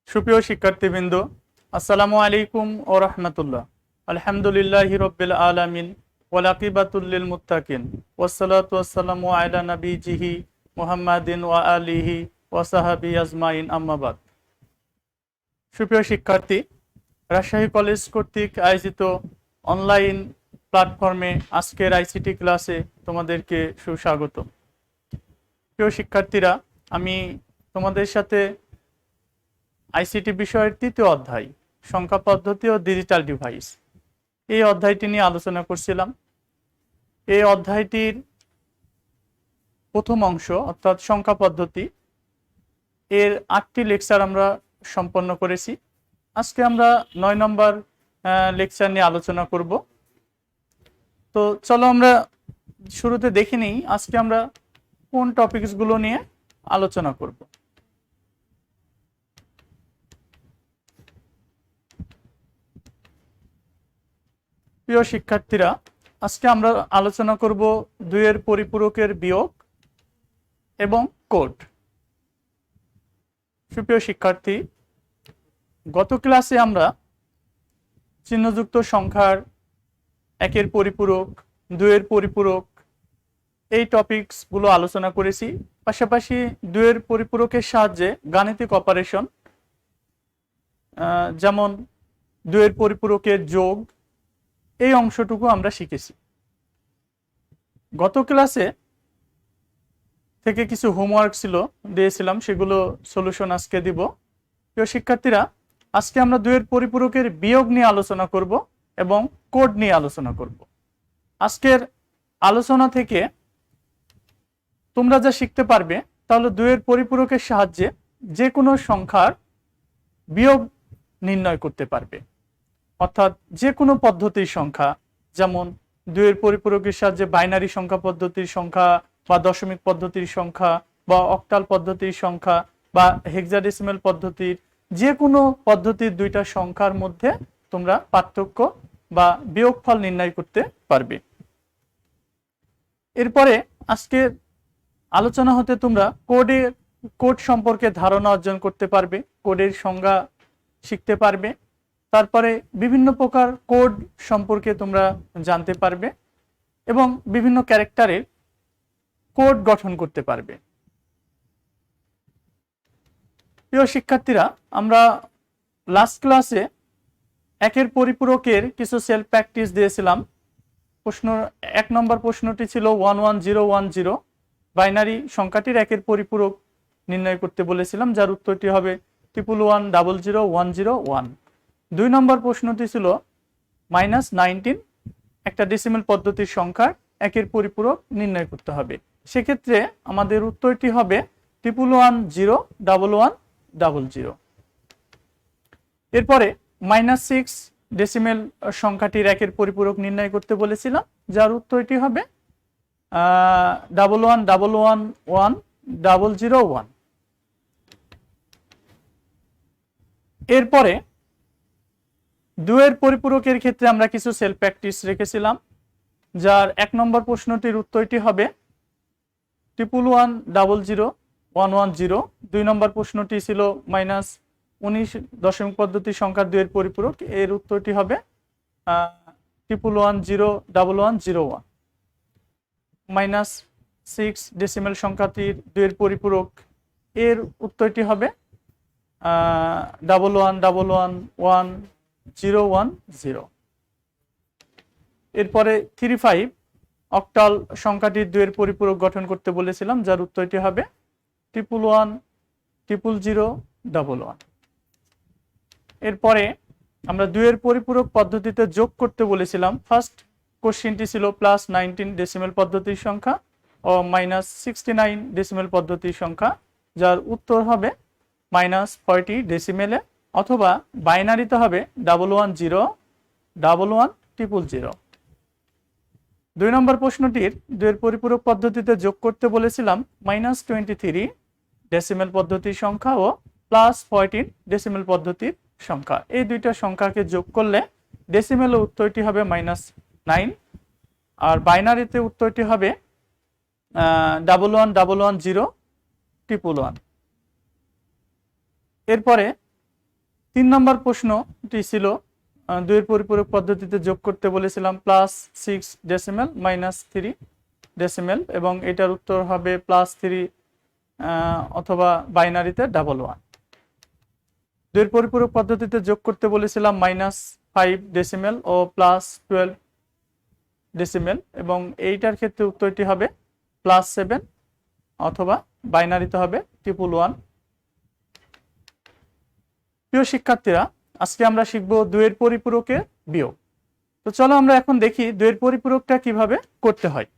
সুপ্রিয় শিক্ষার্থীবৃন্দ, আসসালামু আলাইকুম ও রহমতুল্লাহ। আলহামদুলিল্লাহি রব্বিল আলামিন ওয়াল আকিবাতুল লিল মুত্তাকিন ওয়াসসালাতু ওয়াসসালামু আলা নাবিয়িহি মুহাম্মাদিন ওয়া আলিহি ওয়া সাহবিহি আজমাইন, আম্মা বাদ। সুপ্রিয় শিক্ষার্থী, রাজশাহী কলেজ কর্তৃক আয়োজিত অনলাইন প্ল্যাটফর্মে আজকের আইসিটি ক্লাসে তোমাদেরকে সুস্বাগত। প্রিয় শিক্ষার্থীরা, আমি তোমাদের সাথে আইসিটি বিষয়ের তৃতীয় অধ্যায় সংখ্যা পদ্ধতি ও ডিজিটাল ডিভাইস এই অধ্যায়টি নিয়ে আলোচনা করছিলাম। এই অধ্যায়টির প্রথম অংশ অর্থাৎ সংখ্যা পদ্ধতি এর 8টি লেকচার আমরা সম্পন্ন করেছি। আজকে আমরা 9 নম্বর লেকচার নিয়ে আলোচনা করব। তো চলো আমরা শুরুতে দেখে নিই আজকে আমরা কোন টপিকসগুলো নিয়ে আলোচনা করব। প্রিয় শিক্ষার্থীরা, আজকে আমরা আলোচনা করব 2 এর পরিপূরকের বিয়োগ এবং কোড। সুপ্রিয় শিক্ষার্থী, গত ক্লাসে আমরা চিহ্নযুক্ত সংখ্যার 1 এর পরিপূরক, 2 এর পরিপূরক এই টপিকসগুলো আলোচনা করেছি। পাশাপাশি 2 এর পরিপূরকের সাহায্যে গাণিতিক অপারেশন যেমন 2 এর পরিপূরকের যোগ এই অংশটুকু আমরা শিখেছি। গত ক্লাসে থেকে কিছু হোমওয়ার্ক দিয়েছিলাম, সেগুলো সলিউশন আজকে দিব। প্রিয় শিক্ষার্থীরা, আজকে আমরা 2 এর পরিপূরকের বিয়োগ নিয়ে আলোচনা করব এবং কোড নিয়ে আলোচনা করব। আজকের আলোচনা থেকে তোমরা যা শিখতে পারবে তাহলে 2 এর পরিপূরকের সাহায্যে যে কোনো সংখ্যার বিয়োগ নির্ণয় করতে পারবে। অর্থাৎ যে কোনো পদ্ধতির সংখ্যা, যেমন 2 এর পরিপূরকের সাহায্যে বাইনারি সংখ্যা পদ্ধতির সংখ্যা বা দশমিক পদ্ধতির সংখ্যা বা অক্টাল পদ্ধতির সংখ্যা বা হেক্সাডেসিমাল পদ্ধতির যে কোনো পদ্ধতির 2টা সংখ্যার মধ্যে তোমরা পার্থক্য বা বিয়োগফল নির্ণয় করতে পারবে। এরপরে আজকে আলোচনা হতে তোমরা কোড সম্পর্কে ধারণা অর্জন করতে পারবে, কোডের সংজ্ঞা শিখতে পারবে। তারপরে বিভিন্ন প্রকার কোড সম্পর্কে তোমরা জানতে পারবে এবং বিভিন্ন ক্যারেক্টারের কোড গঠন করতে পারবে। প্রিয় শিক্ষার্থীরা, আমরা লাস্ট ক্লাসে 1 এর পরিপূরকের কিছু সেলফ প্র্যাকটিস দিয়েছিলাম। 1 নম্বর প্রশ্নটি ছিল 11010, বাইনারি সংখ্যাটির 1 এর পরিপূরক নির্ণয় করতে বলেছিলাম, যার উত্তরটি হবে 11100101। 2 নম্বর প্রশ্নটি ছিল -19, একটা ডেসিমেল পদ্ধতির সংখ্যার 1 এর পরিপূরক নির্ণয় করতে হবে। সেক্ষেত্রে আমাদের উত্তরটি হবে 11101100। এরপরে -6 ডেসিমেল সংখ্যাটির 1 এর পরিপূরক নির্ণয় করতে বলেছিলাম, যার উত্তরটি হবে 11111001। এরপরে 2 এর পরিপূরকের ক্ষেত্রে আমরা কিছু সেলফ প্র্যাকটিস রেখেছিলাম, যার 1 নম্বর প্রশ্নটির উত্তরটি হবে 11100110। 2 নম্বর প্রশ্নটি ছিল -19 দশমিক পদ্ধতি সংখ্যার 2 এর পরিপূরক, এর উত্তরটি হবে 11101101। -6 ডেসিমেল সংখ্যাটির 2 এর পরিপূরক, এর উত্তরটি হবে 11111010। এরপরে 35 অক্টাল সংখ্যাটির 2 এর পরিপূরক গঠন করতে বলেছিলাম, যার উত্তরটি হবে 11100011। এরপরে আমরা 2 এর পরিপূরক পদ্ধতিতে যোগ করতে বলেছিলাম। ফার্স্ট কোশ্চেনটি ছিল +19 ডেসিমেল পদ্ধতির সংখ্যা ও -69 ডেসিমেল পদ্ধতির সংখ্যা, যার উত্তর হবে -40 ডেসিমেলে, অথবা বাইনারিতে হবে 11011100। 2 নম্বর প্রশ্নটির 2 এর পরিপূরক পদ্ধতিতে যোগ করতে বলেছিলাম -23 ডেসিমেল পদ্ধতির সংখ্যা ও +14 ডেসিমেল পদ্ধতির সংখ্যা। এই 2টা সংখ্যাকে যোগ করলে ডেসিমেলে উত্তরটি হবে -9 আর বাইনারিতে উত্তরটি হবে 11110111। এরপরে 3 নম্বর প্রশ্নটি ছিল দুইয়ের পরিপূরক পদ্ধতিতে যোগ করতে বলেছিলাম +6 ডেসিমেল -3 ডেসিমেল, এবং এটার উত্তর হবে +3 অথবা বাইনারিতে 11। দুইয়ের পরিপূরক পদ্ধতিতে যোগ করতে বলেছিলাম -5 ডেসিমেল ও +12 ডেসিমেল, এবং এইটার ক্ষেত্রে উত্তরটি হবে +7 অথবা বাইনারিতে হবে 111। প্রিয় শিক্ষার্থীরা, আজকে আমরা শিখব দুইয়ের পরিপূরকের বিয়োগ। তো চলো আমরা এখন দেখি দুইয়ের পরিপূরকটা কিভাবে করতে হয়।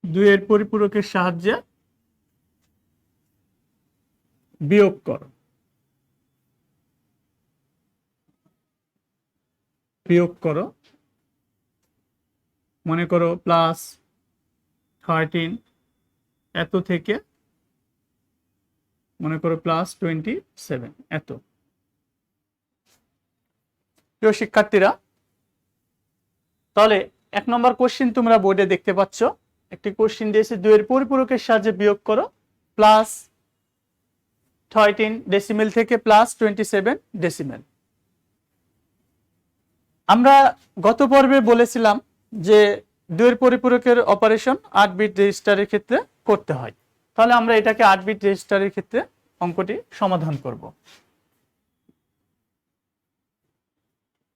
দুইয়ের পরিপূরকের সাহায্যে বিয়োগ করো। মনে করো +13 এত থেকে মনে করো +27 এত। প্রিয় শিক্ষার্থীরা, তাহলে 1 নম্বর কোশ্চেন তোমরা বোর্ডে দেখতে পাচ্ছ, একটি কোশ্চেন দিয়েছে দুইয়ের পরিপূরকের সাহায্যে বিয়োগ করো +13 ডেসিমেল থেকে +27 ডেসিমেল। আমরা গত পর্বে বলেছিলাম যে দুইয়ের পরিপূরকের অপারেশন 8 বিট রেজিস্টারের ক্ষেত্রে করতে হয়। তাহলে আমরা এটাকে 8 বিট রেজিস্টারের ক্ষেত্রে অঙ্কটি সমাধান করব।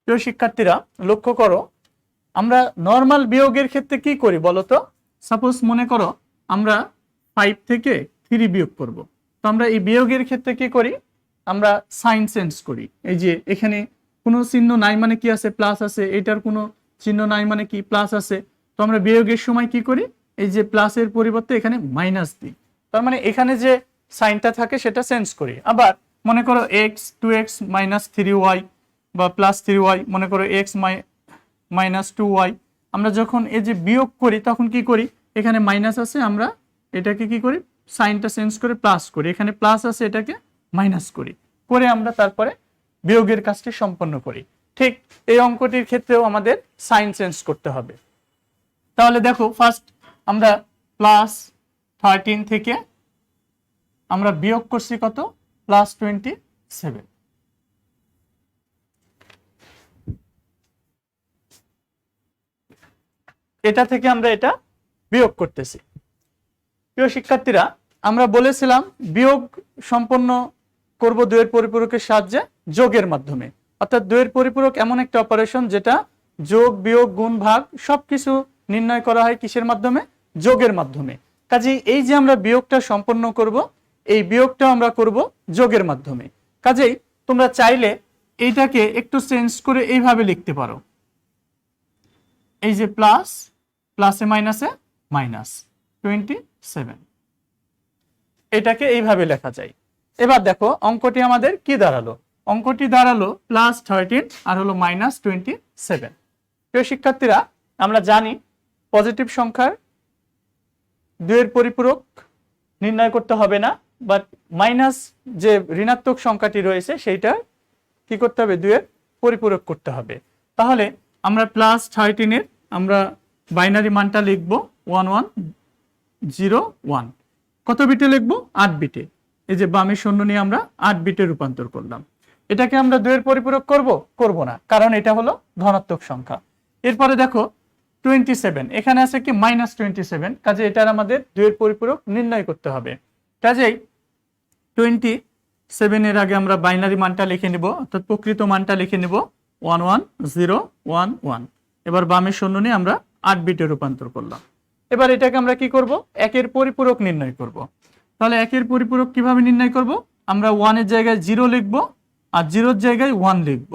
প্রিয় শিক্ষার্থীরা, লক্ষ্য করো, আমরা নরমাল বিয়োগের ক্ষেত্রে কি করি বলতো? সাপোজ মনে করো আমরা 5 থেকে 3 বিয়োগ করব। তো আমরা এই বিয়োগের ক্ষেত্রে কি করি? আমরা সাইন চেঞ্জ করি। এই যে এখানে কোনো চিহ্ন নাই মানে কি আছে? প্লাস আছে। এটার কোনো চিহ্ন নাই মানে কি? প্লাস আছে। তো আমরা বিয়োগের সময় কি করি? এই যে প্লাসের পরিবর্তে এখানে মাইনাস দিই। তার মানে এখানে যে সাইনটা থাকে সেটা চেঞ্জ করি। আবার মনে করো x 2x - 3y বা +3y, মনে করো x - 2y। আমরা যখন এই যে বিয়োগ করি তখন কি করি? এখানে মাইনাস আছে, আমরা এটাকে কি করি? সাইনটা চেঞ্জ করে প্লাস করি। এখানে প্লাস আছে, এটাকে মাইনাস করি, করে আমরা তারপরে বিয়োগের কাজটি সম্পন্ন করি। ঠিক এই অঙ্কটির ক্ষেত্রেও আমাদের সাইন চেঞ্জ করতে হবে। তাহলে দেখো, ফার্স্ট আমরা +13 থেকে আমরা বিয়োগ করছি কত? +27। এটা থেকে আমরা এটা বিয়োগ করতেছি। প্রিয় শিক্ষার্থীরা, আমরা বলেছিলাম বিয়োগ সম্পন্ন করব দুইয়ের পরিপূরকের সাহায্যে যোগের মাধ্যমে। অর্থাৎ দুইয়ের পরিপূরক এমন একটা অপারেশন যেটা যোগ, বিয়োগ, গুণ, ভাগ সবকিছু নির্ণয় করা হয় কিসের মাধ্যমে? যোগের মাধ্যমে। কাজেই এই যে আমরা বিয়োগটা সম্পন্ন করব, এই বিয়োগটা আমরা করব যোগের মাধ্যমে। কাজেই তোমরা চাইলে এইটাকে একটু চেঞ্জ করে এইভাবে লিখতে পারো, এই যে প্লাস, প্লাসে মাইনাসে মাইনাস 27, এটাকে এইভাবে লেখা যায়। এবার দেখো অঙ্কটি আমাদের কি দাঁড়ালো? অঙ্কটি দাঁড়ালো +13 আর হলো -27। প্রিয় শিক্ষার্থীরা, আমরা জানি পজিটিভ সংখ্যার দুইয়ের পরিপূরক নির্ণয় করতে হবে না, বাট মাইনাস যে ঋণাত্মক সংখ্যাটি রয়েছে সেইটা কি করতে হবে? দুইয়ের পরিপূরক করতে হবে। তাহলে আমরা +13 এর আমরা বাইনারি মানটা লিখব 1101। কত বিটে লিখব? 8 বিটে। এই যে বামে শূন্য নিয়ে আমরা 8 বিটে রূপান্তর করলাম। এটাকে আমরা দুইয়ের পরিপূরক করব না, কারণ এটা হলো ধনাত্মক সংখ্যা। এরপরে দেখো 27, এখানে আছে কি -27, কাজে এটার আমাদের দুইয়ের পরিপূরক নির্ণয় করতে হবে। কাজেই 27 এর আগে আমরা বাইনারি মানটা লিখে নিব, অর্থাৎ প্রকৃত মানটা লিখে নিব 11011। এবার বামে শূন্য নিয়ে আমরা 8 বিটে রূপান্তর করলাম। এবার এটাকে আমরা কি করব, একের পরিপূরক নির্ণয় করব। তাহলে একের পরিপূরক কিভাবে নির্ণয় করব, আমরা 1 এর জায়গায় 0 লিখব আর 0 এর জায়গায় 1 লিখব।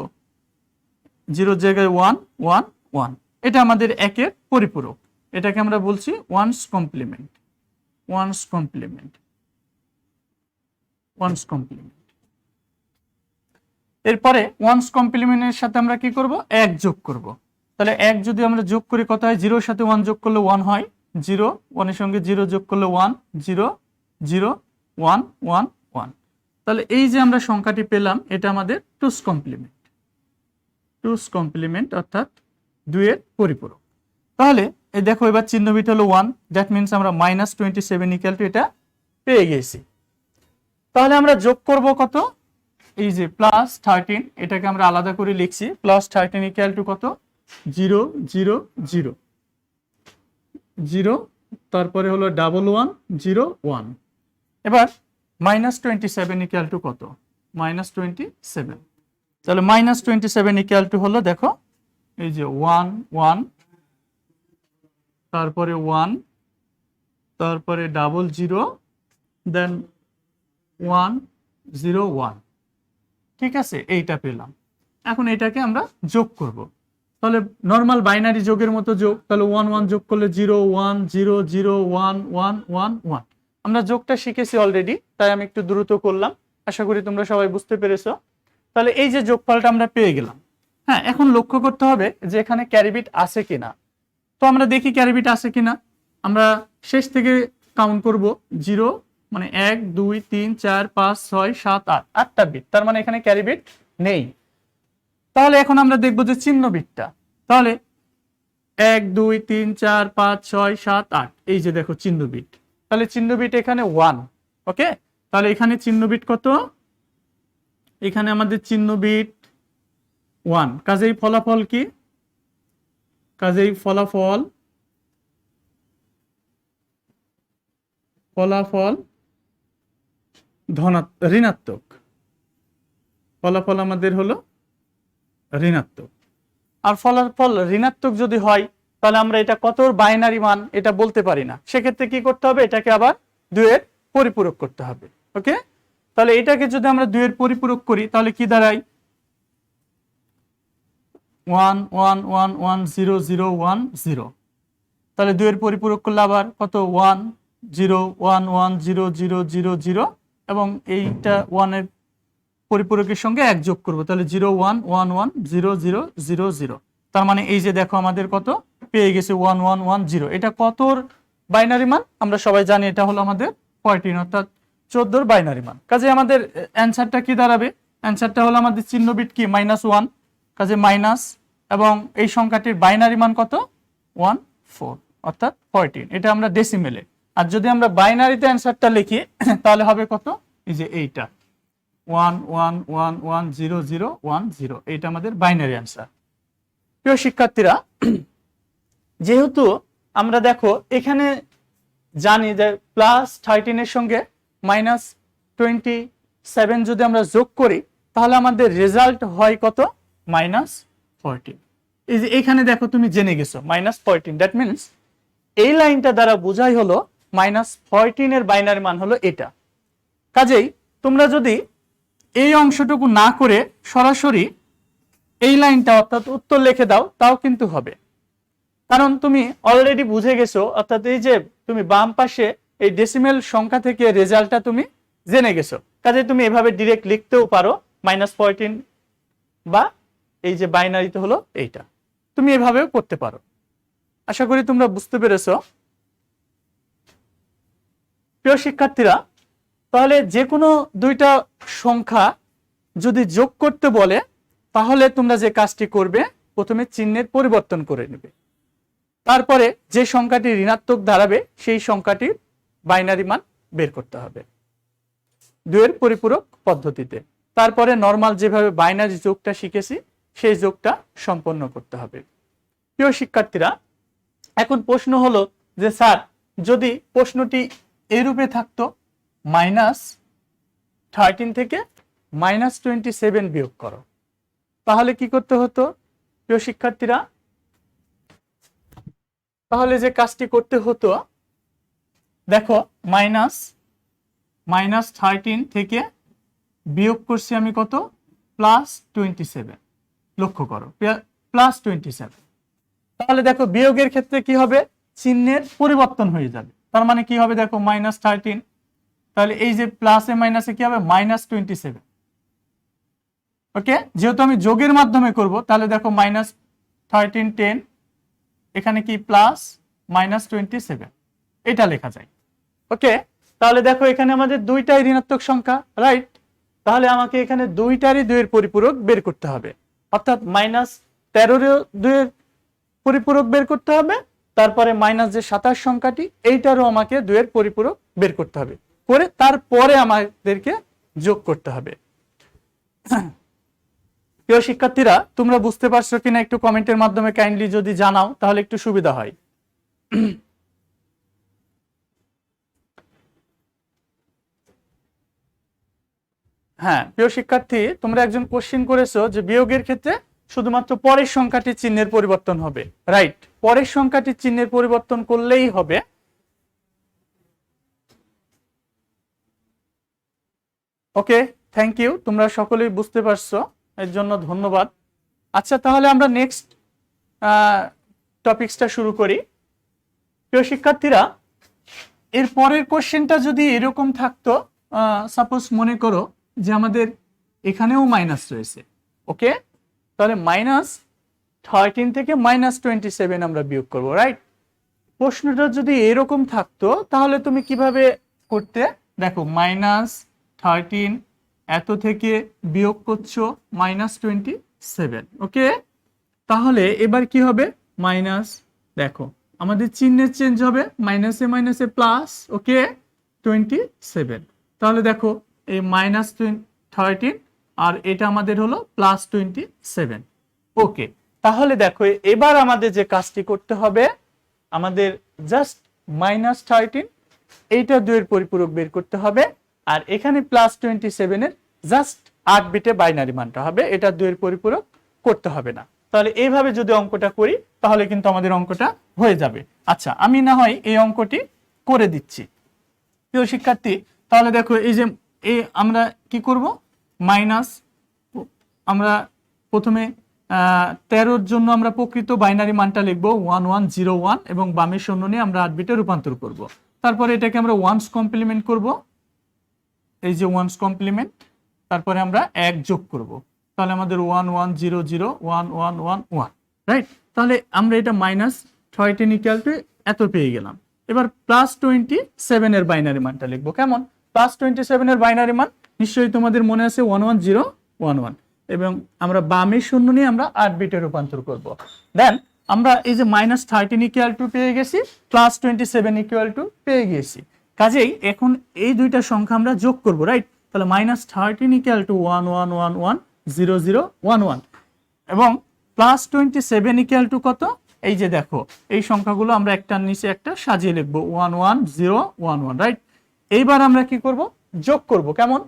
0 এর জায়গায় 1 1 1, এটা আমাদের একের পরিপূরক। এটাকে আমরা বলছি ones complement. Ones complement, ones complement. এরপরে ওয়ানস কমপ্লিমেন্টের সাথে আমরা কি করব, 1 যোগ করব। তাহলে 1 যদি আমরা যোগ করি কত হয়, 0 এর সাথে 1 যোগ করলে 1 হয়, 0, 1 এর সঙ্গে 0 যোগ করলে 1, 0 0 1 1 1। তাহলে এই যে আমরা সংখ্যাটি পেলাম, এটা আমাদের টুস কমপ্লিমেন্ট। টুস কমপ্লিমেন্ট অর্থাৎ 2 এর পরিপূরক। তাহলে এই দেখো এবার চিহ্ন বিট হলো 1, দ্যাট মিন্স আমরা -27 ইকুয়াল টু এটা পেয়ে গেছি। তাহলে আমরা যোগ করব কত, এই যে +13, এটাকে আমরা আলাদা করে লিখছি, +13 ইকুয়াল টু কত, 0 0 0 0, তারপরে হলো 11 0 1। এবার -27 ইকুয়াল টু কত, -27। তাহলে -27 ইকুয়াল টু হলো, দেখো এই যে 1 1, তারপরে 1, তারপরে 00, দেন 1 0 1। ঠিক আছে, এইটা পেলাম। এখন এটাকে আমরা যোগ করব। তাহলে নর্মাল বাইনারি যোগের মতো যোগ, তাহলে 1 1 যোগ করলে 0 1 0 0 1 1 1 1। আমরা যোগটা শিখেছি অলরেডি, তাই আমি একটু দ্রুত করলাম, আশা করি তোমরা সবাই বুঝতে পেরেছো। তাহলে এই যে যোগফলটা আমরা পেয়ে গেলাম। হ্যাঁ, এখন লক্ষ্য করতে হবে যে এখানে ক্যারি বিট আছে কিনা। তো আমরা দেখি ক্যারি বিট আছে কিনা। আমরা শেষ থেকে কাউন্ট করব, 0 মানে 1 2 3 4 5 6 7 8, 8টা বিট, তার মানে এখানে ক্যারি বিট নেই। তাহলে এখন আমরা দেখব যে চিহ্ন বিটটা। তাহলে 1 2 3 4 5 6 7 8, এই যে দেখো চিহ্ন বিট। তাহলে চিহ্ন বিট এখানে 1। ওকে, তাহলে এখানে চিহ্ন বিট কত, এখানে আমাদের চিহ্ন বিট 1। কাজেই ফলাফল কি, কাজেই ফলাফল ঋণাত্মক। ফলাফল আমাদের হলো ঋণাত্মক। আর ফলাফল ঋণাত্মক যদি হয়, তাহলে আমরা এটা কত বাইনারি মান এটা বলতে পারি না। সেক্ষেত্রে কি করতে হবে, এটাকে আবার 2 এর পরিপূরক করতে হবে। ওকে, তাহলে এটাকে যদি আমরা 2 এর পরিপূরক করি, তাহলে কি দাঁড়ায়, 1 1 1 1 0 0 1 0। তাহলে 2 এর পরিপূরক করলে আবার কত, 1 0 1 1 0 0 0 0, এবং এইটা 1 এর পরিপূরকের সঙ্গে 1 যোগ করব, তাহলে 0 1 1 1 0 0 0 0। তার মানে এই যে দেখো আমাদের কত পেয়ে গেছে, 1 1 1 0। এটা কতর বাইনারি মান আমরা সবাই জানি, এটা হলো আমাদের 14 অর্থাৎ 14 বাইনারি মান। কাজে আমাদের অ্যানসারটা কি দাঁড়াবে, অ্যানসারটা হলো আমাদের চিহ্ন বিট কি, -1, কাজে মাইনাস, এবং এই সংখ্যাটির বাইনারি মান কত, 1 4 অর্থাৎ 14। এটা আমরা ডেসিমেলে। আর যদি আমরা বাইনারিতে অ্যানসারটা লিখি, তাহলে হবে কত, এই যে এইটা 1 1 1 1 0 0 1 0, এইটা আমাদের বাইনারি অ্যানসার। প্রিয় শিক্ষার্থীরা, যেহেতু আমরা দেখো এখানে জানি যে +13 এর সঙ্গে -27 যদি আমরা যোগ করি, তাহলে আমাদের রেজাল্ট হয় কত, -14। এই যে এখানে দেখো তুমি জেনে গেছো -14, দ্যাট মিনস এই লাইনটা দ্বারা বোঝাই হলো -14 এর বাইনারি মান হলো এটা। কাজেই তোমরা যদি এই অংশটুকু না করে সরাসরি এই লাইনটা অর্থাৎ উত্তর লিখে দাও, তাও কিন্তু হবে, কারণ তুমি অলরেডি বুঝে গেছো। অর্থাৎ এই যে তুমি বাম পাশে এই ডেসিমেল সংখ্যা থেকে রেজাল্টটা তুমি জেনে গেছো। কাজে তুমি এভাবে ডিরেক্ট লিখতেও পারো -14, বা এই যে বাইনারিতে হলো এইটা, তুমি এভাবেও করতে পারো। আশা করি তোমরা বুঝতে পেরেছো। প্রিয় শিক্ষার্থীরা, তাহলে যে কোনো দুইটা সংখ্যা যদি যোগ করতে বলে, তাহলে তোমরা যে কাজটি করবে, প্রথমে চিহ্নের পরিবর্তন করে নেবে, তারপরে যে সংখ্যাটি ঋণাত্মক দাঁড়াবে সেই সংখ্যাটির বাইনারি মান বের করতে হবে 2 এর পরিপূরক পদ্ধতিতে। তারপরে নরমাল যেভাবে বাইনারি যোগটা শিখেছি সেই যোগটা সম্পন্ন করতে হবে। প্রিয় শিক্ষার্থীরা, এখন প্রশ্ন হলো যে স্যার, যদি প্রশ্নটি এরূপে থাকতো, -13 থেকে -27 বিয়োগ করো, তাহলে কি করতে হতো? প্রিয় শিক্ষার্থীরা, তাহলে যে কাজটি করতে হতো, দেখো মাইনাস 13 থেকে বিয়োগ করছি আমি কত, +27। লক্ষ্য করো, +27। তাহলে দেখো বিয়োগের ক্ষেত্রে কি হবে, চিহ্নের পরিবর্তন হয়ে যাবে। তার মানে কি হবে, দেখো -13, তাহলে এই যে প্লাসে মাইনাসে কি হবে, -27। ওকে, যেহেতু আমি যোগের মাধ্যমে করব, তাহলে দেখো -13 10, এখানে কি +-27, এটা লেখা যায়। ওকে, তাহলে দেখো এখানে আমাদের দুইটাই ঋণাত্মক সংখ্যা, রাইট? তাহলে আমাকে এখানে দুইটারই 2 এর পরিপূরক বের করতে হবে, অর্থাৎ -13 2 এর পরিপূরক বের করতে হবে, তারপরে মাইনাস যে 27 সংখ্যাটি, এইটারও আমাকে 2 এর পরিপূরক বের করতে হবে, করে তারপরে আমাদেরকে যোগ করতে হবে। প্রিয় শিক্ষার্থীরা, তোমরা বুঝতে পারছো কিনা একটু কমেন্টের মাধ্যমে কাইন্ডলি যদি জানাও তাহলে একটু সুবিধা হয়। হ্যাঁ প্রিয় শিক্ষার্থী, তোমরা একজন কোশ্চেন করেছো যে বিয়োগের ক্ষেত্রে শুধুমাত্র পরের সংখ্যাটি চিহ্নের পরিবর্তন হবে, রাইট? পরের সংখ্যাটি চিহ্নের পরিবর্তন করলেই হবে। ওকে, থ্যাংক ইউ, তোমরা সকলেই বুঝতে পারছো, এর জন্য ধন্যবাদ। আচ্ছা, তাহলে আমরা নেক্সট টপিকসটা শুরু করি। প্রিয় শিক্ষার্থীরা, এর পরের কোশ্চেনটা যদি এরকম থাকতো, সাপোজ মনে করো যে আমাদের এখানেও মাইনাস রয়েছে, ওকে, তাহলে -13 থেকে -27 আমরা বিয়োগ করব, রাইট? প্রশ্নটা যদি এরকম থাকতো তাহলে তুমি কিভাবে করতে, দেখো -13 এত থেকে বিয়োগ করছো -27, ওকে, তাহলে এবার কি হবে, মাইনাস, দেখো আমাদের চিহ্নের চেঞ্জ হবে, মাইনাসে মাইনাসে প্লাস, ওকে, 27। তাহলে দেখো এই -13 আর এটা আমাদের হলো +27, ওকে। তাহলে দেখো এবার আমাদের যে কাজটি করতে হবে, আমাদের জাস্ট -13 এইটা 2 এর পরিপূরক বের করতে হবে, আর এখানে +27 এর জাস্ট 8 বিটে বাইনারি মানটা হবে, এটা 2 এর পরিপূরক করতে হবে না। তাহলে এইভাবে যদি অঙ্কটা করি তাহলে কিন্তু আমাদের অঙ্কটা হয়ে যাবে। আচ্ছা, আমি না হয় এই অঙ্কটি করে দিচ্ছি প্রিয় শিক্ষার্থী। তাহলে দেখো এই যে আমরা কি করব, মাইনাস, আমরা প্রথমে 13-র জন্য আমরা প্রকৃত বাইনারি মানটা লিখবো 1101 এবং বামের শূন্য নিয়ে আমরা 8 বিটে রূপান্তর করব। তারপরে এটাকে আমরা ওয়ান্স কমপ্লিমেন্ট করব, এই যে ওয়ান্স কমপ্লিমেন্ট, তারপরে আমরা 1 যোগ করব, তাহলে আমাদের 11001111, রাইট? তাহলে আমরা এটা -13 এত পেয়ে গেলাম। এবার +27 এর বাইনারি মানটা লিখবো, কেমন? +27 এর বাইনারি মান নিশ্চয়ই তোমাদের মনে আছে 11011, এবং আমরা বামের শূন্য নিয়ে আমরা 8 বিটে রূপান্তর করব। দেন আমরা এই যে -13 পেয়ে গেছি, +27 পেয়ে গেছি, কাজেই এখন এই দুইটা সংখ্যা আমরা যোগ করব, রাইট? তাহলে -13 11110011 এবং +27 কত, এই যে দেখো এই সংখ্যাগুলো আমরা একটার নিচে একটা সাজিয়ে লিখবো 11011, রাইট? এইবার আমরা কি করব, যোগ করব, কেমন?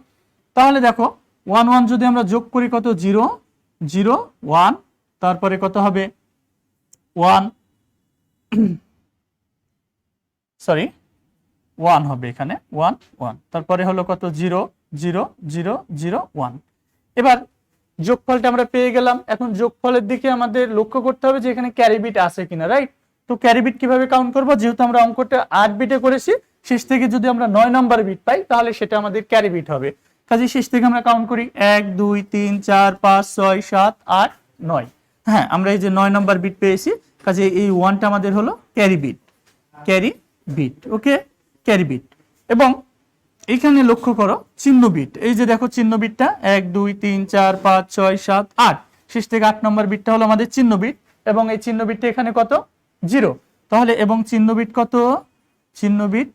তাহলে দেখো 11 যদি আমরা যোগ করি কত, 0 0 1, তারপরে কত হবে 1 সরি 1 হবে এখানে 1 1, তারপরে হলো কত 0 0 0 0 1। এবার যোগফলটা আমরা পেয়ে গেলাম। এখন যোগফলের দিকে আমাদের লক্ষ্য করতে হবে যে এখানে ক্যারি বিট আছে কিনা, রাইট? তো ক্যারি বিট কিভাবে কাউন্ট করব, যেহেতু আমরা অঙ্কটা 8 বিটে করেছি, শেষ থেকে যদি আমরা 9 নাম্বার বিট পাই তাহলে সেটা আমাদের ক্যারি বিট হবে। কাজে শেষ থেকে আমরা কাউন্ট করি 1 2 3 4 5 6 7 8 9। হ্যাঁ, আমরা এই যে 9 নাম্বার বিট পেয়েছি, কাজে এই 1টা আমাদের হলো ক্যারি বিট, ওকে, ক্যারি বিট। এবং এইখানে লক্ষ্য করো চিহ্ন বিট, এই যে দেখো চিহ্ন বিটটা 1 2 3 4 5 6 7 8, শেষ থেকে 8 নম্বর বিটটা হলো আমাদের চিহ্ন বিট, এবং এই চিহ্ন বিটটা এখানে কত 0, তাহলে এবং চিহ্ন বিট কত, চিহ্ন বিট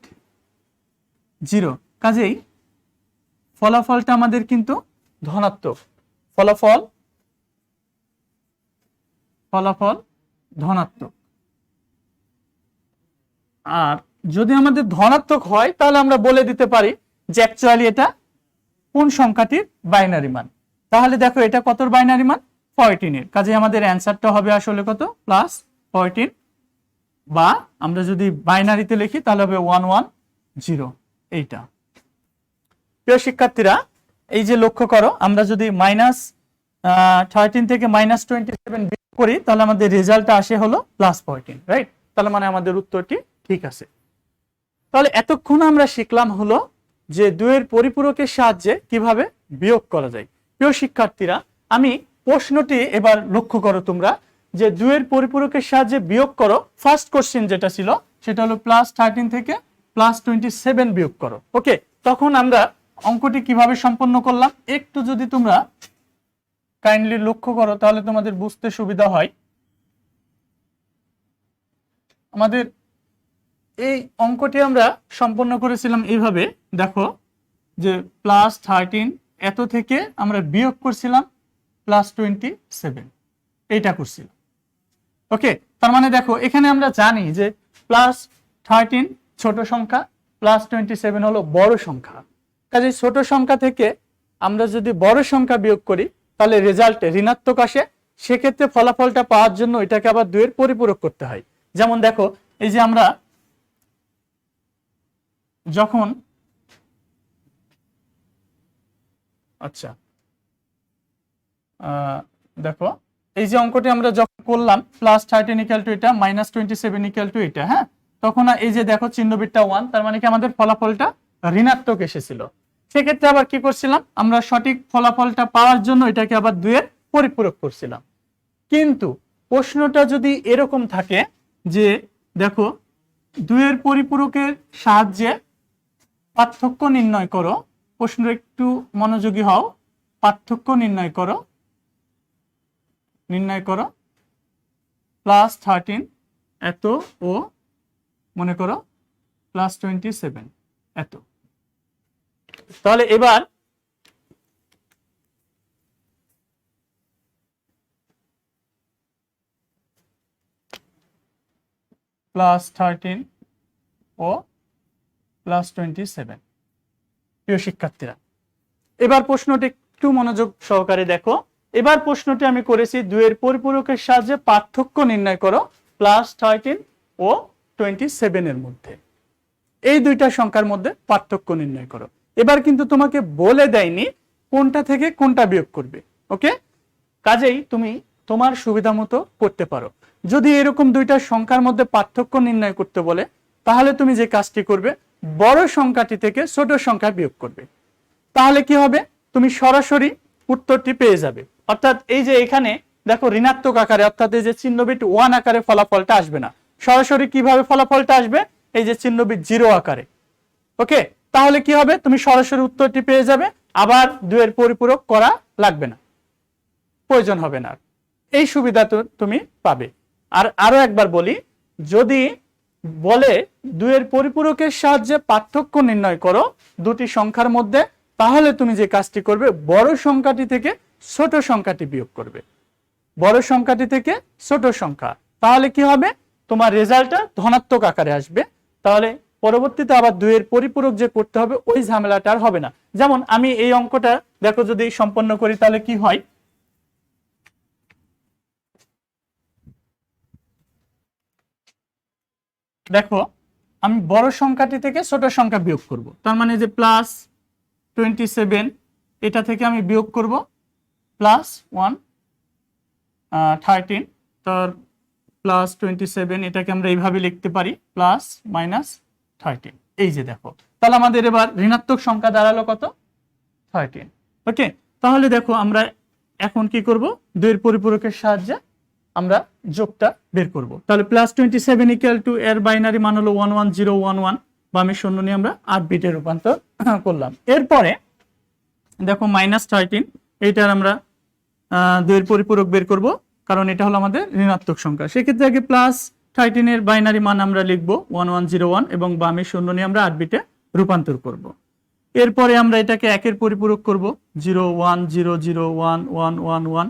0, কাজেই ফলাফলটা আমাদের কিন্তু ধনাত্মক, ফলাফল ধনাত্মক। আর যদি আমাদের ধনাত্মক হয় তাহলে আমরা বলে দিতে পারি যে অ্যাকচুয়ালি এটা কোন সংখ্যাটির বাইনারি মান। তাহলে দেখো এটা কতর বাইনারি মান, 14 এর, কাজে আমাদের অ্যানসারটা হবে আসলে কত, +14 বা আমরা যদি বাইনারিতে লিখি তাহলে হবে 110 এইটা। প্রিয় শিক্ষার্থীরা, এই যে লক্ষ্য করো, আমরা যদি -13 থেকে -27 বিয়োগ করি তাহলে আমাদের রেজাল্টটা আসে হলো +14, রাইট? তাহলে মানে আমাদের উত্তরটি ঠিক আছে। তাহলে এতক্ষণ আমরা শিখলাম হলো যে 2 এর পরিপূরকের সাহায্যে কিভাবে বিয়োগ করা যায়। প্রিয় শিক্ষার্থীরা, আমি প্রশ্নটি এবার লক্ষ্য করো তোমরা, যে 2 এর পরিপূরকের সাহায্যে বিয়োগ করো। ফার্স্ট কোশ্চেন যেটা ছিল সেটা হলো +13 থেকে +27 বিয়োগ করো। ওকে, তখন আমরা অঙ্কটি কিভাবে সম্পন্ন করলাম একটু যদি তোমরা কাইন্ডলি লক্ষ্য করো তাহলে তোমাদের বুঝতে সুবিধা হয়। আমাদের এই অঙ্কটি আমরা সম্পন্ন করেছিলাম এইভাবে, দেখো যে +13 এত থেকে আমরা বিয়োগ করছিলাম +27, এইটা করছিলাম। ওকে, তার মানে দেখো এখানে আমরা জানি যে +13 ছোট সংখ্যা, +27 হলো বড় সংখ্যা। কাজে ছোট সংখ্যা থেকে আমরা যদি বড় সংখ্যা বিয়োগ করি তাহলে রেজাল্টে ঋণাত্মক আসে। সেক্ষেত্রে ফলাফলটা পাওয়ার জন্য এটাকে আবার 2 এর পরিপূরক করতে হয়। যেমন দেখো, এই যে আমরা যখন দেখো এই যে অঙ্কটি আমরা যখন করলাম +13 ইকুয়াল টু এটা, -27 ইকুয়াল টু এটা, হ্যাঁ, তখন এই যে দেখো চিহ্নবিটটা 1, তার মানে কি আমাদের ফলাফলটা ঋণাত্মক এসেছিল। সেক্ষেত্রে আবার কি করছিলাম, আমরা সঠিক ফলাফলটা পাওয়ার জন্য এটাকে আবার 2 এর পরিপূরক করছিলাম। কিন্তু প্রশ্নটা যদি এরকম থাকে যে দেখো 2 এর পরিপূরকের সাহায্যে পার্থক্য নির্ণয় করো, প্রশ্ন একটু মনোযোগী হও, পার্থক্য নির্ণয় করো +13 এত ও মনে করো +27 এত। তাহলে এবার +13 ও +27। প্রিয় শিক্ষার্থীরা, এবার প্রশ্নটি একটু মনোযোগ সহকারে দেখো। এবার প্রশ্নটি আমি করেছি 2 এর পরিপূরকের সাহায্যে পার্থক্য নির্ণয় করো +13 ও 27 এর মধ্যে, এই দুইটা সংখ্যার মধ্যে পার্থক্য নির্ণয় করো। এবার কিন্তু তোমাকে বলে দেয়নি কোনটা থেকে কোনটা বিয়োগ করবে। ওকে, কাজেই তুমি তোমার সুবিধা মতো করতে পারো। যদি এরকম দুইটা সংখ্যার মধ্যে পার্থক্য নির্ণয় করতে বলে তাহলে তুমি যে কাজটি করবে, বড় সংখ্যাটি থেকে ছোট সংখ্যা বিয়োগ করবে। তাহলে কি হবে, তুমি সরাসরি উত্তরটি পেয়ে যাবে। অর্থাৎ এই যে এখানে দেখো ঋণাত্মক আকারে, অর্থাৎ এই যে চিহ্নবিট 1 আকারে ফলাফলটা আসবে না, সরাসরি কিভাবে ফলাফলটা আসবে, এই যে চিহ্নবিট 0 আকারে। ওকে, তাহলে কি হবে, তুমি সরাসরি উত্তরটি পেয়ে যাবে, আবার 2 এর পরিপূরক করা লাগবে না, প্রয়োজন হবে না। এই সুবিধা তো তুমি পাবে। আর আরো একবার বলি, যদি বলে 2 এর পরিপূরকের সাহায্যে পার্থক্য নির্ণয় করো দুটি সংখ্যার মধ্যে, তাহলে তুমি যে কাজটি করবে, বড় সংখ্যাটি থেকে ছোট সংখ্যাটি বিয়োগ করবে, বড় সংখ্যাটি থেকে ছোট সংখ্যা। তাহলে কি হবে, তোমার রেজাল্টটা ধনাত্মক আকারে আসবে। তাহলে পরবর্তীতে আবার 2 এর পরিপূরক যে করতে হবে ওই ঝামেলাটা আর হবে না। যেমন আমি এই অঙ্কটা দেখো যদি সম্পন্ন করি তাহলে কি হয়, দেখো আমি বড় সংখ্যাটি থেকে ছোট সংখ্যা বিয়োগ করব। তার মানে যে +27 এটা থেকে আমি বিয়োগ করব +13, তার +27 এটাকে আমরা এইভাবে লিখতে পারি +-13। এই যে দেখো, তাহলে আমাদের এবার ঋণাত্মক সংখ্যা দাঁড়ালো কত, 13। ওকে, তাহলে দেখো আমরা এখন কি করব, 2 এর পরিপূরকের সাহায্যে আমরা যোগটা বের করব। তাহলে +27 ইকুয়াল টু এর বাইনারি মান হলো 11011, বামে শূন্য নিয়ে আমরা 8 বিটে রূপান্তর করলাম। এরপরে দেখো -13, এইটার আমরা 2 এর পরিপূরক বের করব, কারণ এটা হলো আমাদের ঋণাত্মক সংখ্যা। সেক্ষেত্রে আগে +13 এর বাইনারি মান আমরা লিখব 1101 এবং বামে শূন্য নিয়ে আমরা 8 বিটে রূপান্তর করব। এরপরে আমরা এটাকে 1 এর পরিপূরক করব, 01001111।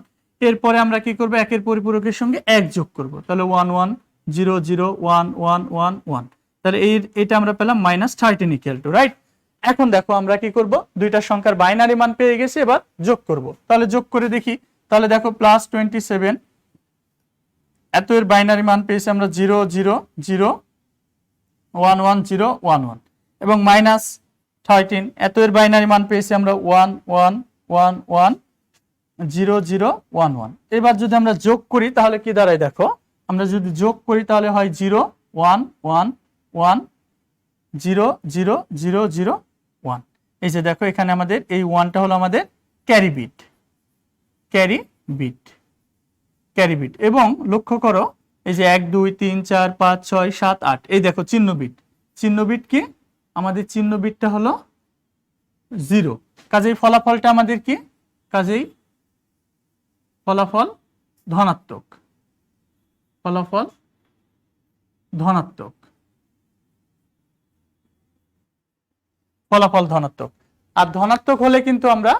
এরপরে আমরা কি করব, 1 এর পরিপূরকের সঙ্গে 1 যোগ করব, তাহলে 11001111। তাহলে এটা আমরা পেলাম -13 ইকুয়াল টু, রাইট। এখন দেখো আমরা কি করব, দুইটা সংখ্যার বাইনারি মান পেয়ে গেছি, এবার যোগ করব। তাহলে যোগ করে দেখি, তাহলে দেখো +27 এত এর বাইনারি মান পেয়েছি আমরা 0 0 0 1 1 0 1 1 এবং -13 এত এর বাইনারি মান পেয়েছি আমরা 1 1 1 1 0 0 1 1। এবার যদি আমরা যোগ করি তাহলে কি দাঁড়ায় দেখো, আমরা যদি যোগ করি তাহলে হয় 0 1 1 1 0 0 0 0 1। এই যে দেখো এখানে আমাদের এই 1টা হলো আমাদের carry bit, carry bit, carry bit. এবং লক্ষ্য করো এই যে 1 2 3 4 5 6 7 8 এই দেখো চিহ্ন বিট, চিহ্ন বিট কি আমাদের চিহ্ন বিটটা হলো 0, কাজেই ফলাফলটা আমাদের কি, কাজেই ফলাফল ধনাত্মক, ফলাফল ধনাত্মক, ফলাফল ধনাত্মক। আর ধনাত্মক হলে কিন্তু আমরা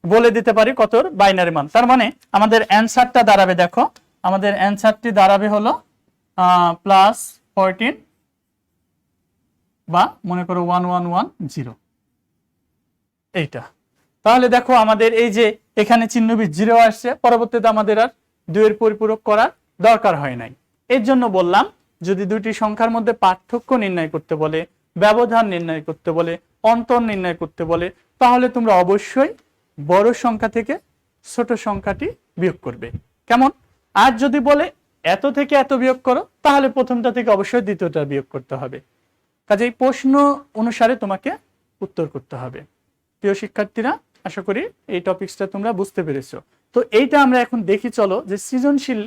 বলে দিতে পারি কতর বাইনারি মান। তার মানে আমাদের অ্যানসারটা দাঁড়াবে, দেখো আমাদের অ্যানসারটি দাঁড়াবে হলো +14 বা মনে করো 1110 এইটা। তাহলে দেখো আমাদের এই যে এখানে চিহ্নবিদ 0 আসছে, পরবর্তীতে আমাদের আর 2 এর পরিপূরক করার দরকার হয় নাই। এর জন্য বললাম যদি দুটি সংখ্যার মধ্যে পার্থক্য নির্ণয় করতে বলে, ব্যবধান নির্ণয় করতে বলে, অন্তর নির্ণয় করতে বলে, তাহলে তোমরা অবশ্যই বড় সংখ্যা থেকে ছোট সংখ্যাটি বিয়োগ করবে। কেমন? আর যদি বলে এত থেকে এত বিয়োগ করো, তাহলে প্রথমটা থেকে অবশ্যই দ্বিতীয়টা বিয়োগ করতে হবে। কাজেই প্রশ্ন অনুসারে তোমাকে উত্তর করতে হবে। প্রিয় শিক্ষার্থীরা, আশা করি এই টপিকসটা তোমরা বুঝতে পেরেছো। তো এইটা আমরা এখন দেখি, চলো যে সৃজনশীল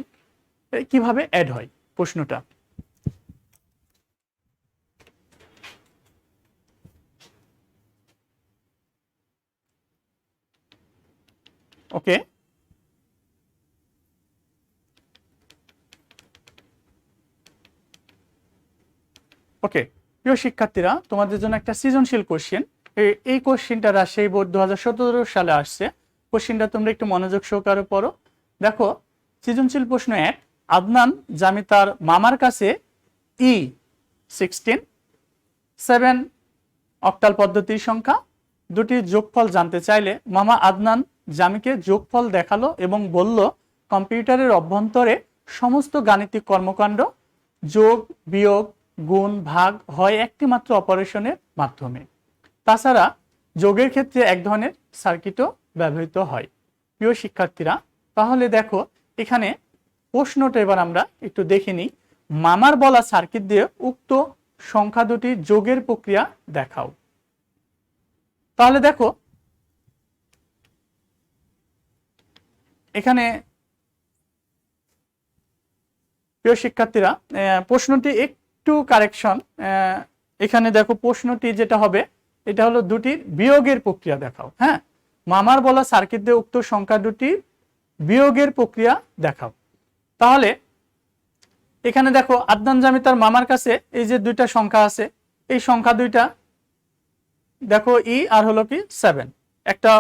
কিভাবে অ্যাড হয় প্রশ্নটা। ওকে, ওকে প্রিয় শিক্ষার্থীরা, তোমাদের জন্য একটা সৃজনশীল কোশ্চেন। এই কোশ্চেনটা রাজশাহী বোর্ড 2017 সালে আসছে। কোশ্চেনটা তোমরা একটু মনোযোগ সহকারে পড়ো। দেখো সৃজনশীল প্রশ্ন 1, আদনান জামি তার মামার কাছে E16 7 অক্টাল পদ্ধতির সংখ্যা দুটির যোগফল জানতে চাইলে মামা আদনান জামিকে যোগফল দেখালো এবং বলল কম্পিউটারের অভ্যন্তরে সমস্ত গাণিতিক কর্মকাণ্ড যোগ বিয়োগ গুণ ভাগ হয় একটি মাত্র অপারেশনের মাধ্যমে। তাছাড়া যোগের ক্ষেত্রে এক ধরনের সার্কিটও ব্যবহৃত হয়। প্রিয় শিক্ষার্থীরা, তাহলে দেখো এখানে প্রশ্নটা এবার আমরা একটু দেখে নিই। মামার বলা সার্কিট দিয়ে উক্ত সংখ্যা দুটি যোগের প্রক্রিয়া দেখাও। তাহলে দেখো এখানে প্রিয় শিক্ষার্থীরা প্রশ্নটি একটু কারেকশন। এখানে দেখো প্রশ্নটি যেটা হবে এটা হলো দুটির বিয়োগের প্রক্রিয়া দেখাও। হ্যাঁ, মামার বলা সার্কিট দিয়ে উক্ত সংখ্যা দুটি বিয়োগের প্রক্রিয়া দেখাও। তাহলে এখানে দেখো আদনান জামি তার মামার কাছে এই যে দুইটা সংখ্যা আছে, এই সংখ্যা দুইটা দেখো ই আর হলো কি 7, একটা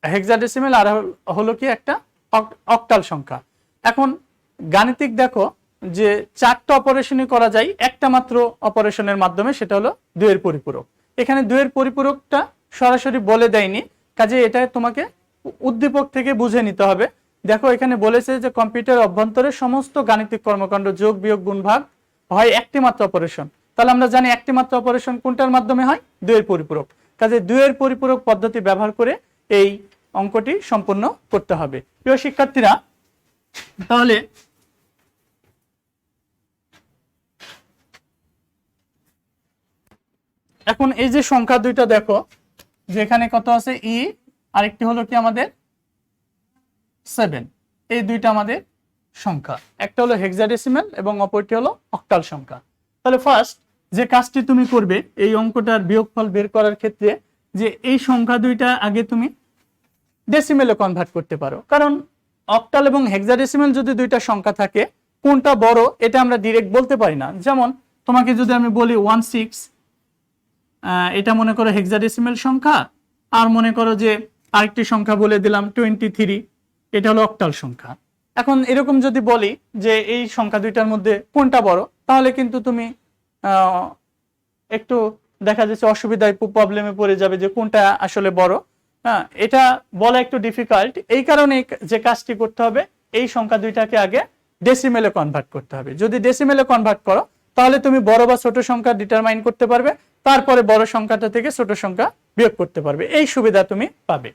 হেক্সাডেসিমেল আর হলো কি একটা অক্টাল সংখ্যা। এখন গাণিতিক দেখো যে 4টা অপারেশনই করা যায় একটা মাত্র অপারেশনের মাধ্যমে, সেটা হলো 2 এর পরিপূরক। এখানে 2 এর পরিপূরকটা সরাসরি বলে দেয়নি, কাজে এটা তোমাকে উদ্দীপক থেকে বুঝে নিতে হবে। দেখো এখানে বলেছে যে কম্পিউটার অভ্যন্তরে সমস্ত গাণিতিক কর্মকাণ্ড যোগ বিয়োগ গুণ ভাগ হয় একটি মাত্র অপারেশন। তাহলে আমরা জানি একটি মাত্র অপারেশন কোনটার মাধ্যমে হয়, 2 এর পরিপূরক। কাজে 2 এর পরিপূরক পদ্ধতি ব্যবহার করে এই অঙ্কটি সম্পন্ন করতে হবে। প্রিয় শিক্ষার্থীরা, তাহলে এখন এই যে সংখ্যা দুইটা দেখো যে এখানে কত আছে ই, আরেকটি হলো কি আমাদের 7। এই দুইটা আমাদের সংখ্যা, একটা হলো হেক্সাডেসিমাল এবং অপরটি হলো অক্টাল সংখ্যা। তাহলে ফার্স্ট যে কাজটি তুমি করবে এই অঙ্কটার বিয়োগফল বের করার ক্ষেত্রে, যে এই সংখ্যা দুইটা আগে তুমি ডেসিমেলে কনভার্ট করতে পারো। কারণ অক্টাল এবং হেক্সাডেসিমাল যদি দুইটা সংখ্যা থাকে, কোনটা বড় এটা আমরা ডিরেক্ট বলতে পারি না। যেমন তোমাকে যদি আমি বলি 16, এটা মনে করো হেক্সাডেসিমাল সংখ্যা, আর মনে করো যে আরেকটি সংখ্যা বলে দিলাম 23, এটা হলো অক্টাল সংখ্যা। এখন এরকম যদি বলি যে এই সংখ্যা দুইটার মধ্যে কোনটা বড়, তাহলে কিন্তু তুমি একটু দেখা যাচ্ছে অসুবিধায় প্রবলেমে পড়ে যাবে যে কোনটা আসলে বড়। হ্যাঁ, এটা বলা একটু ডিফিকাল্ট। এই কারণে যে কাজটি করতে হবে, এই সংখ্যা দুইটাকে আগে ডেসিমেলে কনভার্ট করতে হবে। যদি ডেসিমেলে কনভার্ট করো তাহলে তুমি বড় বা ছোট সংখ্যা ডিটারমাইন করতে পারবে, তারপরে বড় সংখ্যাটা থেকে ছোট সংখ্যা বিয়োগ করতে পারবে, এই সুবিধা তুমি পাবে।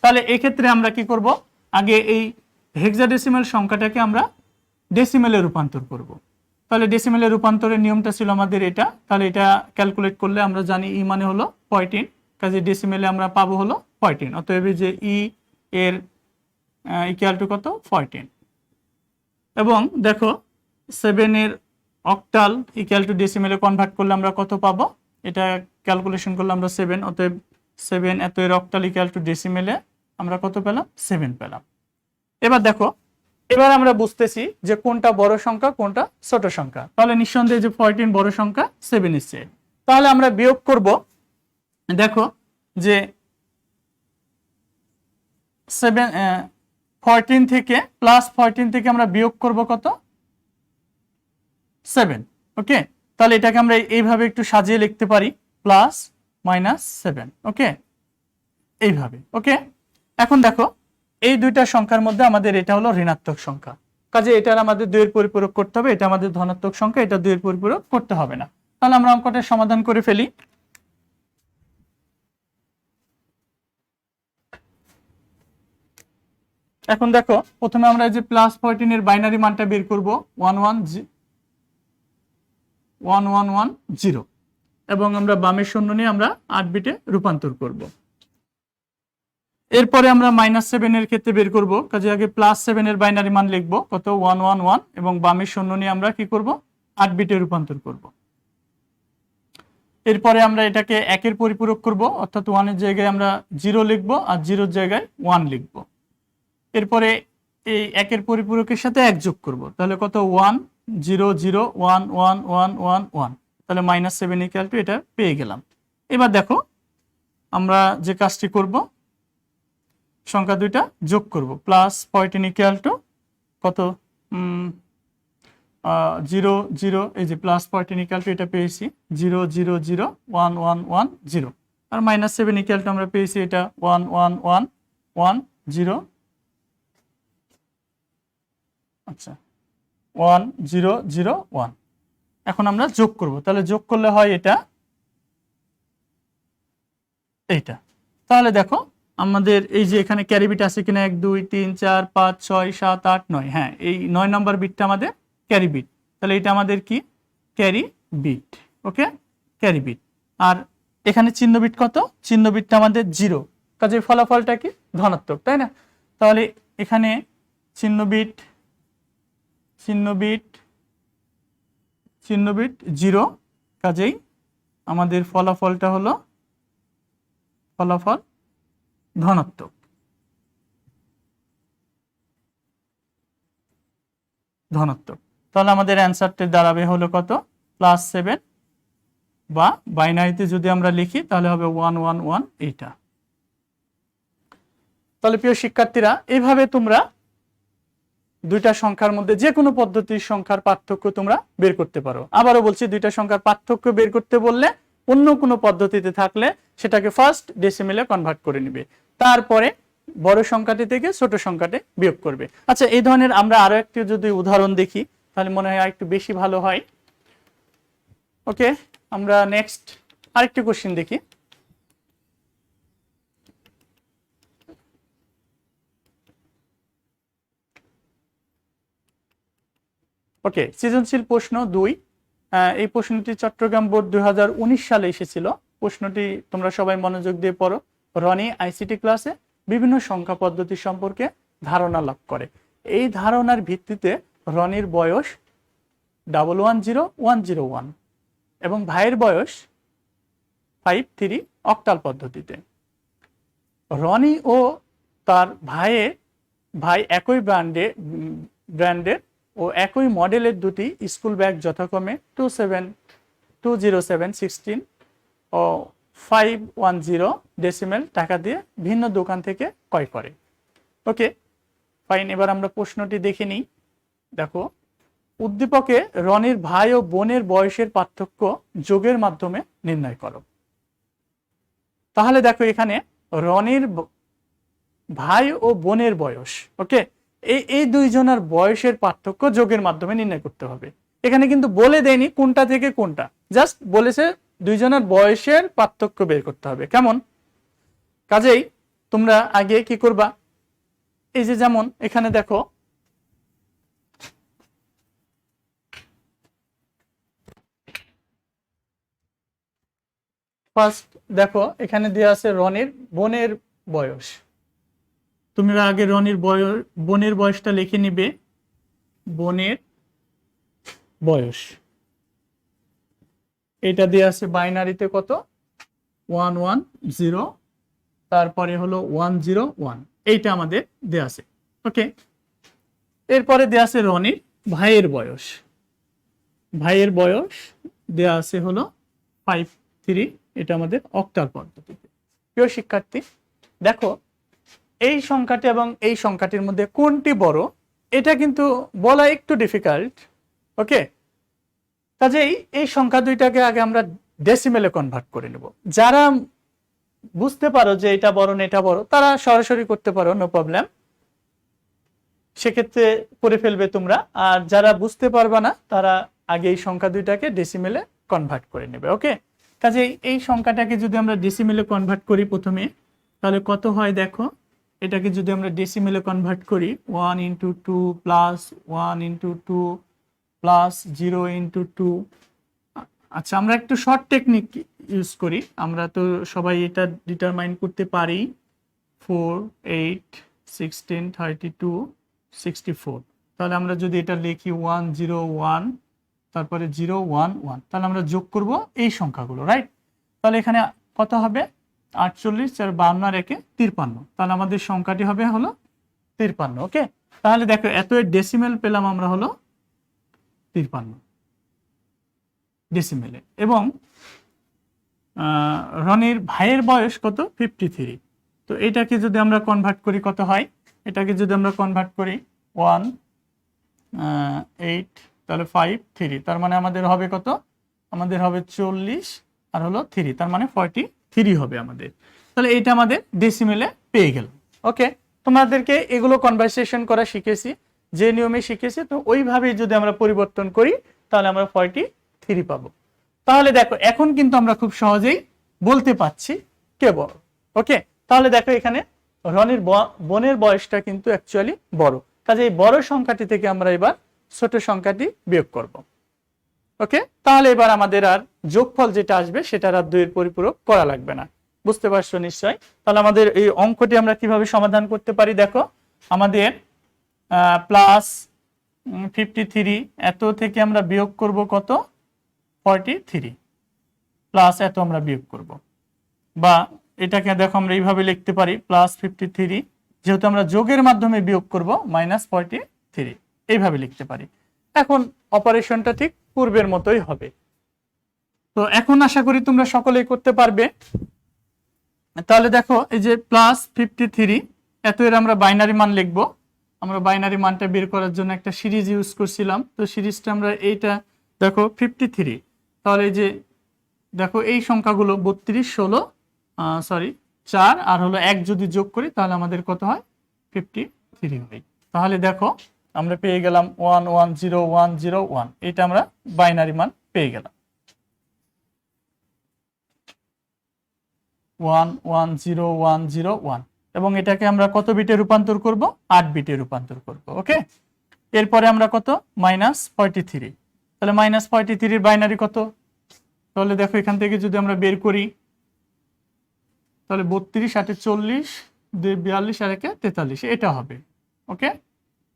তাহলে এই ক্ষেত্রে আমরা কি করব, আগে এই হেক্সাডেসিমাল সংখ্যাটাকে আমরা ডেসিমেলে রূপান্তর করব। তাহলে ডেসিমেলে রূপান্তরের নিয়মটা ছিল আমাদের এটা। তাহলে এটা ক্যালকুলেট করলে আমরা জানি ই মানে হলো 14, কাজে ডেসিমেলে আমরা পাবো হলো 14। অতএব যে ই এর ইকুয়াল টু কত 14। এবং দেখো 7 এর অক্টাল ইকুয়াল টু ডেসিমেলে কনভার্ট করলে আমরা কত পাবো, এটা ক্যালকুলেশন করলে আমরা 7, অতএব 7 এত এর অক্টাল ইকুয়াল টু ডেসিমেলে আমরা কত পেলাম, 7 পেলাম। এবার দেখো, এবার আমরা বুঝতেছি যে কোনটা বড় সংখ্যা কোনটা ছোট সংখ্যা। তাহলে নিঃসন্দেহে যে 14 বড় সংখ্যা, 7 এর চেয়ে। তাহলে আমরা বিয়োগ করব, দেখো যে 14 থেকে +14 থেকে আমরা বিয়োগ করব কত, 7। ওকে, তাহলে এটাকে আমরা এইভাবে একটু সাজিয়ে লিখতে পারি, +-7। ওকে, এইভাবে। ওকে, এখন দেখো এই দুইটা সংখ্যার মধ্যে আমাদের এটা হলো ঋণাত্মক সংখ্যা, কাজে এটার আমাদের 2 এর পরিপূরক করতে হবে। এটা আমাদের ধনাত্মক সংখ্যা, এটা 2 এর পরিপূরক করতে হবে না। তাহলে আমরা অঙ্কটা সমাধান করে ফেলি। এখন দেখো প্রথমে আমরা এই যে +14 এর বাইনারি মানটা বের করব, 1110 এবং আমরা বামের শূন্য নিয়ে আমরা 8 বিটে রূপান্তর করব। এরপরে আমরা -7 এর ক্ষেত্রে বের করব, কাজে আগে +7 এর বাইনারি মান লিখব কত, 111 এবং বামের শূন্য নিয়ে আমরা কি করব, 8 বিটে রূপান্তর করব। এরপরে আমরা এটাকে 1 এর পরিপূরক করব, অর্থাৎ 1 এর জায়গায় আমরা 0 লিখব আর 0 এর জায়গায় 1 লিখব। এরপরে এই 1 এর পরিপূরকের সাথে 1 যোগ করব, তাহলে কত, 1 0 0 1 1 1 1 1, তাহলে -7 ইকুয়াল টু এটা পেয়ে গেলাম। এবার দেখো আমরা যে কাজটি করব, সংখ্যা দুইটা যোগ করব, +14 ইকুয়াল টু কত, 0 0, এই যে +14 ইকুয়াল টু এটা পেয়েছি 0 0 0 1 1 1 0, আর -7 ইকুয়াল টু আমরা পেয়েছি এটা 1 1 1 1 0, আচ্ছা 1 0 0 1। এখন আমরা যোগ করব, তাহলে যোগ করলে হয় এটা এইটা। তাহলে দেখো আমাদের এই যে এখানে ক্যারি বিট আছে কিনা, 1 2 3 4 5 6 7 8 9, হ্যাঁ এই 9 নম্বর বিটটা আমাদের ক্যারি বিট, তাহলে এটা আমাদের কি ক্যারি বিট। ওকে, ক্যারি বিট। আর এখানে চিহ্ন বিট কত, চিহ্ন বিটটা আমাদের 0, কাজে ফলাফলটা কি ধনাত্মক, তাই না? তাহলে এখানে চিহ্ন বিট 0, কাজেই আমাদের ফলাফলটা হলো ফলাফল ধনাত্মক। তাহলে আমাদের অ্যান্সারটি দাঁড়াবে হলো কত, +7, বা বাইনারিতে যদি আমরা লিখি তাহলে হবে 111 এইটা। তাহলে প্রিয় শিক্ষার্থীরা, এইভাবে তোমরা দুইটা সংখ্যার মধ্যে যে কোনো পদ্ধতির সংখ্যার পার্থক্য তোমরা বের করতে পারো। আবারও বলছি, দুইটা সংখ্যার পার্থক্য বের করতে বললে অন্য কোনো পদ্ধতিতে থাকলে সেটাকে ফার্স্ট ডেসিমেলে কনভার্ট করে নেবে, তারপরে বড় সংখ্যাটি থেকে ছোট সংখ্যাটি বিয়োগ করবে। আচ্ছা, এই ধরনের আমরা আরো একটি যদি উদাহরণ দেখি তাহলে মনে হয় একটু বেশি ভালো হয়। ওকে, আমরা নেক্সট আরেকটি কোশ্চেন দেখি। ওকে, সৃজনশীল প্রশ্ন 2। এই প্রশ্নটি চট্টগ্রাম বোর্ড 2019 সালে এসেছিল। প্রশ্নটি তোমরা সবাই মনোযোগ দিয়ে পড়ো। রনি আইসিটি ক্লাসে বিভিন্ন সংখ্যা পদ্ধতি সম্পর্কে ধারণা লাভ করে। এই ধারণার ভিত্তিতে রনির বয়স 110101 এবং ভাইয়ের বয়স 53 অক্টাল পদ্ধতিতে। রনি ও তার ভাই একই ব্র্যান্ডের ও একই মডেলের দুটি স্কুল ব্যাগ যথাক্রমে 20716 ও 510 ডেসিমেল টাকা দিয়ে ভিন্ন দোকান থেকে ক্রয় করে। ওকে ফাইন, এবার আমরা প্রশ্নটি দেখে নিই। দেখো, উদ্দীপকে রনির ভাই ও বোনের বয়সের পার্থক্য যোগের মাধ্যমে নির্ণয় করো। তাহলে দেখো এখানে রনির ভাই ও বোনের বয়স, ওকে এই দুইজনের বয়সের পার্থক্য যোগের মাধ্যমে নির্ণয় করতে হবে। এখানে কিন্তু বলে দেয়নি কোনটা থেকে কোনটা, জাস্ট বলেছে দুইজনের বয়সের পার্থক্য বের করতে হবে। কেমন? কাজেই তোমরা আগে কি করবা, এই যে যেমন এখানে দেখো ফার্স্ট দেখো এখানে দেওয়া আছে রনির বোনের বয়স। তোমরা আগে রনির বোনের বয়সটা লিখে নিবে, বোনের বয়স। এটা দেওয়া আছে বাইনারিতে কত 110, তারপরে হলো 101, এইটা আমাদের দেওয়া আছে। ওকে, এরপরে দেওয়া আছে রনির ভাইয়ের বয়স। ভাইয়ের বয়স দেওয়া আছে হলো 53, এটা আমাদের অক্টাল পদ্ধতিতে। প্রিয় শিক্ষার্থী, দেখো এই সংখ্যাটি এবং এই সংখ্যাটির মধ্যে কোনটি বড় এটা কিন্তু বলা একটু ডিফিকাল্ট। ওকে, কাজেই এই সংখ্যা দুইটাকে আগে আমরা ডেসিমেলে কনভার্ট করে নেব। যারা বুঝতে পারো যে এটা বড় না এটা বড়, তারা সরাসরি করতে পারো, নো প্রবলেম, সেক্ষেত্রে করে ফেলবে তোমরা। আর যারা বুঝতে পারবে না তারা আগে এই সংখ্যা দুইটাকে ডেসিমেলে কনভার্ট করে নেবে। ওকে, কাজেই এই সংখ্যাটাকে যদি আমরা ডেসিমেলে কনভার্ট করি প্রথমে, তাহলে কত হয় দেখো। এটাকে যদি আমরা ডেসিমেলে কনভার্ট করি 1 × 2 প্লাস 1 × 2 প্লাস 0 × 2। আচ্ছা, আমরা একটু শর্ট টেকনিক ইউজ করি, আমরা তো সবাই এটা ডিটারমাইন করতে পারি। 4, 8, 16, 32, 64। তাহলে আমরা যদি এটা লিখি 101, তারপরে 011, তাহলে আমরা যোগ করব এই সংখ্যাগুলো, রাইট? তাহলে এখানে কত হবে 48 আর 52 আর 1 53, তাহলে আমাদের সংখ্যাটি হবে হলো 53। ওকে, তাহলে দেখো এত ডেসিমেল পেলাম আমরা হলো 53 ডেসিমেলে। এবং রনির ভাইয়ের বয়স কত 53। তো এটাকে যদি আমরা কনভার্ট করি কত হয়, এটাকে যদি আমরা কনভার্ট করি 1, 8, তাহলে 5, 3, তার মানে আমাদের হবে কত, আমাদের হবে 40 আর হলো 3, তার মানে 43 হবে আমাদের। তাহলে এটা আমাদের ডেসিমেলে পেয়ে গেল। ওকে, তোমাদেরকে এগুলো কনভার্সেশন করা শিখেছি, যে নিয়মে শিখেছি, তো ওইভাবেই যদি আমরা পরিবর্তন করি তাহলে আমরা 43 পাবো। তাহলে দেখো এখন কিন্তু আমরা খুব সহজেই বলতে পাচ্ছি কে বড়। ওকে, তাহলে দেখো এখানে রনির বোনের বয়সটা কিন্তু অ্যাকচুয়ালি বড়, কাজে এই বড় সংখ্যাটি থেকে আমরা এবার ছোট সংখ্যাটি বিয়োগ করব। ওকে, তাহলে এবার আমাদের আর যোগফল যেটা আসবে সেটার আর 2 এর পরিপূরক করা লাগবে না। বুঝতে পারছো নিশ্চয়? তাহলে আমাদের এই অঙ্কটি আমরা কিভাবে সমাধান করতে পারি, দেখো আমাদের প্লাস 53 এত থেকে আমরা বিয়োগ করব কত 43, প্লাস এত আমরা বিয়োগ করব, বা এটাকে দেখো আমরা এইভাবে লিখতে পারি প্লাস 53, যেহেতু আমরা যোগের মাধ্যমে বিয়োগ করব -43, এইভাবে লিখতে পারি। এখন অপারেশনটা ঠিক পূর্বের মতোই হবে। তো এখন আশা করি তোমরা সকলেই করতে পারবে। তাহলে দেখো এই যে প্লাস 53 এত এর আমরা বাইনারি মান লিখব। আমরা বাইনারি মানটা বের করার জন্য একটা সিরিজ ইউজ করছিলাম, তো সিরিজটা আমরা এইটা দেখো 53, তাহলে এই যে দেখো এই সংখ্যাগুলো 32, 16, 4 আর হলো 1 যদি যোগ করি তাহলে আমাদের কত হয় 53 হয়। তাহলে দেখো আমরা পেয়ে গেলাম 110101, এটা আমরা বাইনারি মান পেয়ে গেলাম 110101, এবং এটাকে আমরা কত বিটে রূপান্তর করব 8 বিটে রূপান্তর করব। ওকে, এরপরে আমরা কত -43, তাহলে -43 এর বাইনারি কত, তাহলে দেখো এখান থেকে যদি আমরা বের করি তাহলে 32, 8 40, 2 42 আর 1 43, এটা হবে। ওকে,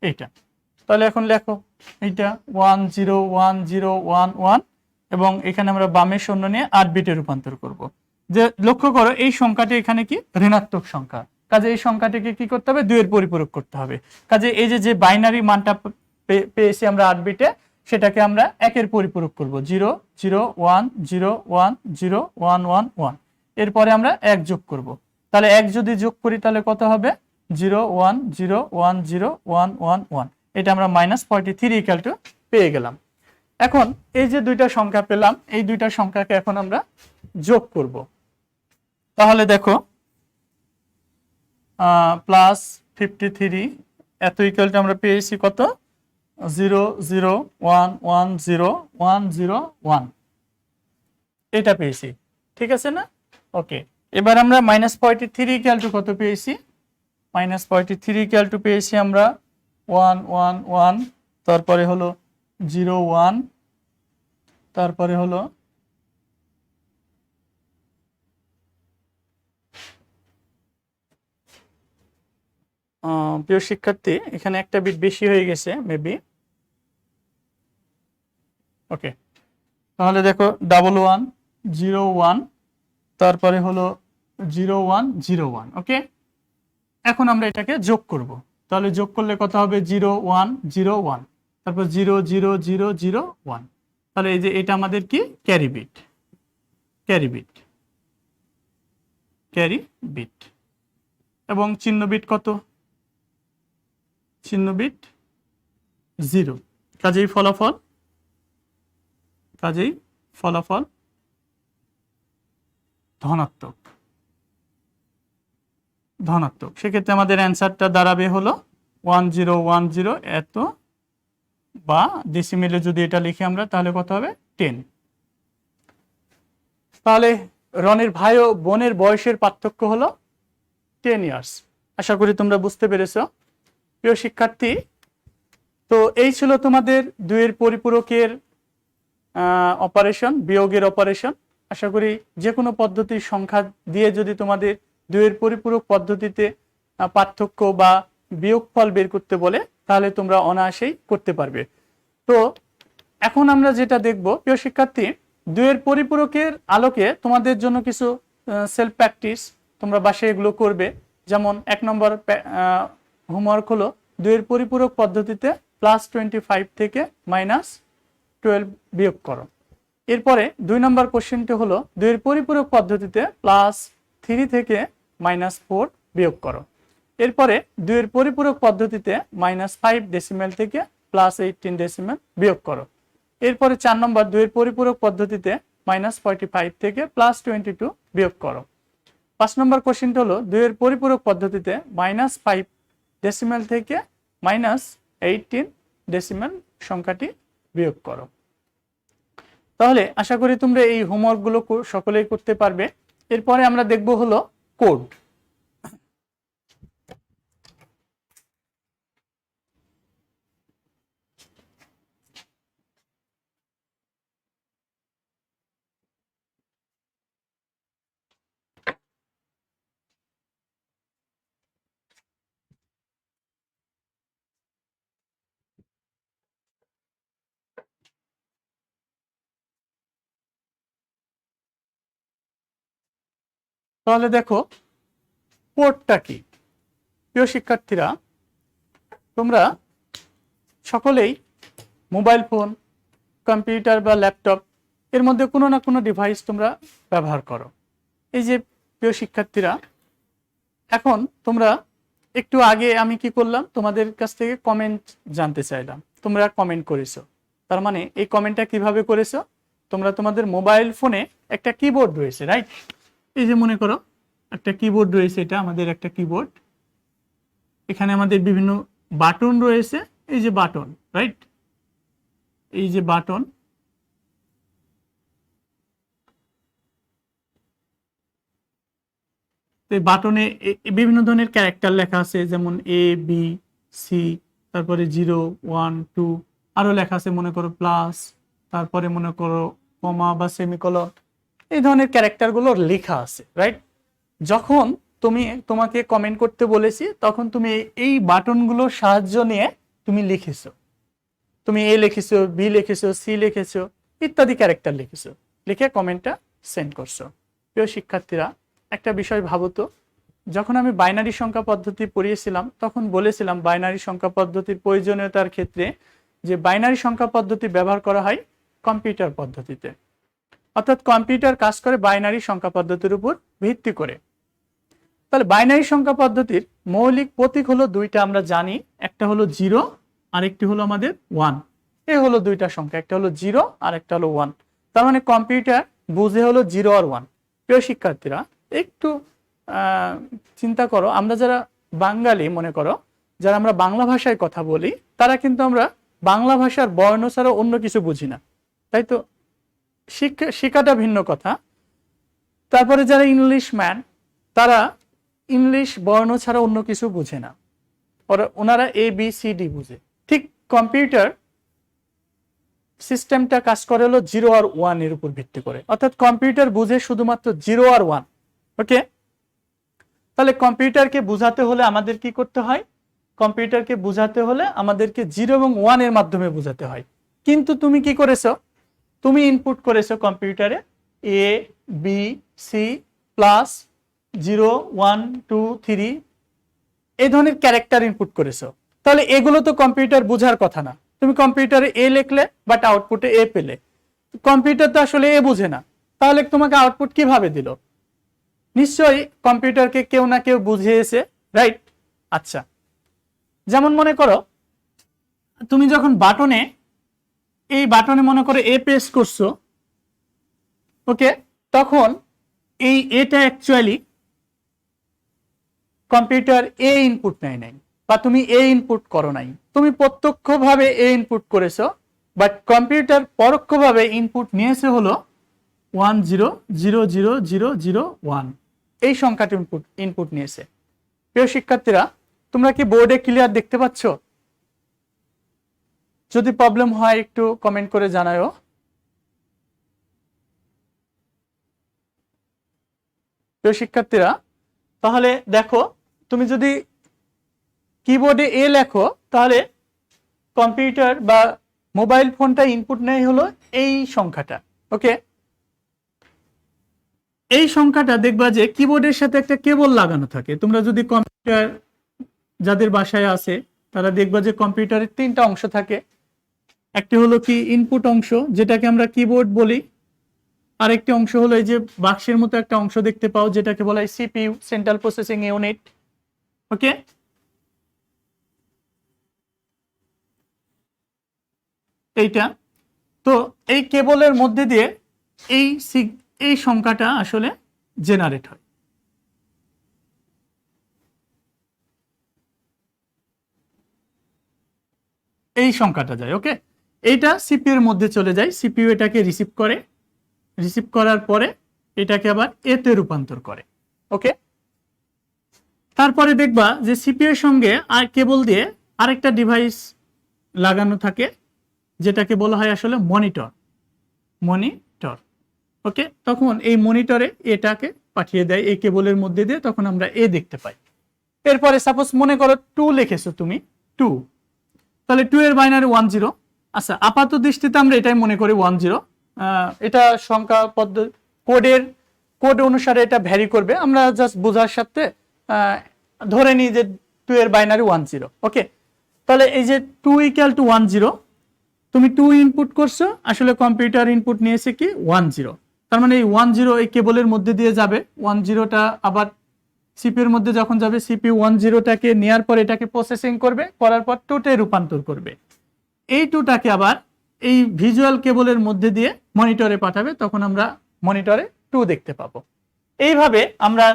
এইটা তাহলে এখন লেখো এইটা 101011, এবং এখানে আমরা বামে শূন্য নিয়ে 8 বিটে রূপান্তর করব। যে লক্ষ্য করো এই সংখ্যাটি এখানে কি ঋণাত্মক সংখ্যা, কাজে এই সংখ্যাটিকে কি করতে হবে 2 এর পরিপূরক করতে হবে। কাজে এই যে বাইনারি মানটা পেয়েছি আমরা 8 বিটে, সেটাকে আমরা 1 এর পরিপূরক করব, 0 0 1 0 1 0 1 1 1, এরপরে আমরা 1 যোগ করব। তাহলে 1 যদি যোগ করি তাহলে কত হবে 0 1 0 1 0 1 1 1, এটা আমরা -43 পেয়ে গেলাম। এখন এই যে দুইটা সংখ্যা পেলাম, এই দুইটা সংখ্যাকে এখন আমরা যোগ করব। তাহলে দেখো প্লাস 53 এত ইকুয়াল টু আমরা পেয়েছি কত 0 0 1 1 0 1 0 1, এটা পেয়েছি, ঠিক আছে না? ওকে, এবার আমরা -43 ইকুয়াল টু কত পেয়েছি? -43 ইকুয়াল টু পেয়েছি আমরা 1 1 1, তারপরে হলো 0 1, তারপরে হলো প্রিয় শিক্ষার্থী এখানে একটা বিট বেশি হয়ে গেছে মেবি। ওকে, তাহলে দেখো 1 1 0 1, তারপরে হলো 0 1 0 1। ওকে, এখন আমরা এটাকে যোগ করব, তাহলে যোগ করলে কত হবে 0 1 0 1, তারপর 0 0 0 0 1, তাহলে এই যে এটা আমাদের কি carry bit, carry bit, carry bit. এবং চিহ্ন বিট কত? চিহ্ন বিট 0, কাজেই ফলাফল ধনাত্মক, ধনাত্মক। সেক্ষেত্রে আমাদের অ্যান্সারটা দাঁড়াবে হলো 1010 এত, বা ডেসিমেলে যদি এটা লিখি আমরা তাহলে কত হবে 10। তাহলে রনির ভাই ও বোনের বয়সের পার্থক্য হলো 10 ইয়ার্স। আশা করি তোমরা বুঝতে পেরেছো প্রিয় শিক্ষার্থী। তো এই ছিল তোমাদের দুইয়ের পরিপূরকের অপারেশন, বিয়োগের অপারেশন। আশা করি যে কোনো পদ্ধতির সংখ্যা দিয়ে যদি তোমাদের দুইয়ের পরিপূরক পদ্ধতিতে পার্থক্য বা বিয়োগফল বের করতে বলে তাহলে তোমরা অনায়াসেই করতে পারবে। তো এখন আমরা যেটা দেখব প্রিয় শিক্ষার্থী, দুইয়ের পরিপূরকের আলোকে তোমাদের জন্য কিছু সেলফ প্র্যাকটিস তোমরা বাসায় এগুলো করবে। যেমন 1 নম্বর হোমওয়ার্ক হলো দুইয়ের পরিপূরক পদ্ধতিতে +25 থেকে -12 বিয়োগ করো। এরপরে 2 নম্বর কোশ্চেনটি হলো দুইয়ের পরিপূরক পদ্ধতিতে +3 থেকে -4 বিয়োগ করো। এরপরে দুইয়ের পরিপূরক পদ্ধতিতে -5 ডেসিমেল থেকে +18 ডেসিমেল বিয়োগ করো। এরপরে 4 নম্বর দুইয়ের পরিপূরক পদ্ধতিতে -45 থেকে +22 বিয়োগ করো। 5 নম্বর কোশ্চেনটি হলো দুইয়ের পরিপূরক পদ্ধতিতে -5 ডেসিমেল থেকে -18 ডেসিমেল সংখ্যাটি বিয়োগ করো। তাহলে আশা করি তোমরা এই হোমওয়ার্কগুলো সকলেই করতে পারবে। এরপরে আমরা দেখব হলো কোড। তাহলে দেখো কোডটা কি। প্রিয় শিক্ষার্থীরা তোমরা সকলেই মোবাইল ফোন, কম্পিউটার বা ল্যাপটপ এর মধ্যে কোনো না কোনো ডিভাইস তোমরা ব্যবহার করো। এই যে প্রিয় শিক্ষার্থীরা, এখন তোমরা একটু আগে আমি কি করলাম, তোমাদের কাছ থেকে কমেন্ট জানতে চাইলাম, তোমরা কমেন্ট করেছো। তার মানে এই কমেন্টটা কিভাবে করেছো? তোমরা তোমাদের মোবাইল ফোনে একটা কিবোর্ড রয়েছে, রাইট? এই যে মনে করো একটা কিবোর্ড রয়েছে, এটা আমাদের একটা কিবোর্ড। এখানে আমাদের বিভিন্ন বাটন রয়েছে, এই যে বাটন, রাইট? এই যে বাটন, এই বাটনে বিভিন্ন ধরনের ক্যারেক্টার লেখা আছে, যেমন এ বি সি, তারপরে 0 1 2, আরো লেখা আছে মনে করো প্লাস, তারপরে মনে করো কমা বা সেমিকোলন, এই ধরনের ক্যারেক্টারগুলো লেখা আছে, রাইট? যখন তোমাকে কমেন্ট করতে বলেছি তখন তুমি এই বাটনগুলোর সাহায্য নিয়ে তুমি লিখেছো, তুমি এ লিখেছো, বি লিখেছো, সি লিখেছো, ইত্যাদি ক্যারেক্টার লিখেছো, লিখে কমেন্টটা সেন্ড করছো। প্রিয় শিক্ষার্থীরা একটা বিষয় ভাবো তো, যখন আমি বাইনারি সংখ্যা পদ্ধতি পড়িয়েছিলাম তখন বলেছিলাম বাইনারি সংখ্যা পদ্ধতির প্রয়োজনীয়তার ক্ষেত্রে যে বাইনারি সংখ্যা পদ্ধতি ব্যবহার করা হয় কম্পিউটার পদ্ধতিতে, অর্থাৎ কম্পিউটার কাজ করে বাইনারি সংখ্যা পদ্ধতির উপর ভিত্তি করে। তাহলে বাইনারি সংখ্যা পদ্ধতির মৌলিক প্রতীক হলো দুইটা, আমরা জানি, একটা হলো 0 আর একটি হলো আমাদের 1। এই হলো দুইটা সংখ্যা, একটা হলো 0 আর একটা হলো 1। তার মানে কম্পিউটার বুঝে হলো 0 আর 1। প্রিয় শিক্ষার্থীরা একটু চিন্তা করো, আমরা যারা বাঙালি মনে করো, যারা আমরা বাংলা ভাষায় কথা বলি তারা কিন্তু আমরা বাংলা ভাষার বর্ণ ছাড়া অন্য কিছু বুঝি না, তাই তো? শিক্ষাটা ভিন্ন কথা। তারপরে যারা ইংলিশ ম্যান, তারা ইংলিশ বর্ণ ছাড়া অন্য কিছু বুঝে না, ওনারা ABCD বুঝে। ঠিক কম্পিউটার সিস্টেমটা কাজ করে হলো 0 আর 1 এর উপর ভিত্তি করে, অর্থাৎ কম্পিউটার বুঝে শুধুমাত্র 0 আর 1। ওকে, তাহলে কম্পিউটারকে বুঝাতে হলে আমাদের কি করতে হয়? কম্পিউটারকে বুঝাতে হলে আমাদেরকে 0 এবং 1 এর মাধ্যমে বুঝাতে হয়। কিন্তু তুমি কি করেছো? তুমি ইনপুট করেছো কম্পিউটারে ABC প্লাস 0 1 2 3 এই ধরনের ক্যারেক্টার ইনপুট করেছো। তাহলে এগুলো তো কম্পিউটার বোঝার কথা না। তুমি কম্পিউটারে A লিখলে বাট আউটপুটে A পেলে, কম্পিউটার তো আসলে A বুঝে না, তাহলে তোমাকে আউটপুট কিভাবে দিল? নিশ্চয়ই কম্পিউটারকে কেউ না কেউ বুঝিয়েছে, রাইট? আচ্ছা, যেমন মনে করো তুমি যখন এই বাটনে মনে করো A প্রেস করছো, ওকে, তখন এই এটা অ্যাকচুয়ালি কম্পিউটার A ইনপুট নেয় নাই, বা তুমি A ইনপুট করো নাই, তুমি প্রত্যক্ষভাবে A ইনপুট করেছো, বাট কম্পিউটার পরোক্ষভাবে ইনপুট নিয়েছে হলো 1 0 0 0 0 0 1 এই সংখ্যাটি ইনপুট নিয়েছে। প্রিয় শিক্ষার্থীরা, তোমরা কি বোর্ডে ক্লিয়ার দেখতে পাচ্ছ? যদি প্রবলেম হয় একটু কমেন্ট করে জানাও। প্রিয় শিক্ষার্থীরা, তাহলে দেখো, তুমি যদি কিবোর্ডে A লেখো, তাহলে কম্পিউটার বা মোবাইল ফোনটা ইনপুট নেয় হলো এই সংখ্যাটা। ওকে, এই সংখ্যাটা দেখবা যে কিবোর্ডের সাথে একটা কেবল লাগানো থাকে। তোমরা যদি কম্পিউটার যাদের বাসায় আছে তারা দেখবা যে কম্পিউটারের 3টা অংশ থাকে। একটি হলো কি ইনপুট অংশ, যেটাকে আমরা কিবোর্ড বলি। আরেকটি অংশ হলো এই যে বাক্সের মতো একটা অংশ দেখতে পাও, যেটাকে বলা হয় CPU, সেন্ট্রাল প্রসেসিং ইউনিট। ওকে, এইটা তো এই কেবলের মধ্যে দিয়ে এই সংখ্যাটা আসলে জেনারেট হয়। এই সংখ্যাটা যায়, ওকে, এইটা সিপিইউ এর মধ্যে চলে যায়। সিপিইউ এটাকে রিসিভ করে, রিসিভ করার পরে এটাকে আবার এতে রূপান্তর করে। ওকে, তারপরে দেখবা যে সিপিইউ এর সঙ্গে আর কেবল দিয়ে আরেকটা ডিভাইস লাগানো থাকে, যেটাকে বলা হয় আসলে মনিটর। ওকে, তখন এই মনিটরে এটাকে পাঠিয়ে দেয় এই কেবলের মধ্যে দিয়ে, তখন আমরা এ দেখতে পাই। এরপরে সাপোজ মনে করো 2 লিখেছো তুমি, 2, তাহলে 2 এর বাইনারি 1 0। আচ্ছা, আপাত দৃষ্টিতে আমরা এটাই মনে করি 1 0। এটা সংখ্যা পদ্ধতি কোড অনুসারে এটা ভ্যারি করবে, আমরা জাস্ট বোঝার সাথে ধরে নিই যে 2 এর বাইনারি 1 0। ওকে, তাহলে এই যে 2 = 1 0, তুমি 2 ইনপুট করছো, আসলে কম্পিউটার ইনপুট নিয়েছে কি 1 0। তার মানে এই 1 0 এই কেবলের মধ্যে দিয়ে যাবে, 1 0টা আবার সিপিইউ এর মধ্যে যখন যাবে, সিপিইউ 1 0টাকে নেয়ার পর এটাকে প্রসেসিং করবে, করার পর 2তে রূপান্তর করবে। এই 2টাকে আবার এই ভিজুয়াল কেবলের মধ্যে দিয়ে মনিটরে পাঠাবে, তখন আমরা মনিটরে 2 দেখতে পাবো। এইভাবে আমরা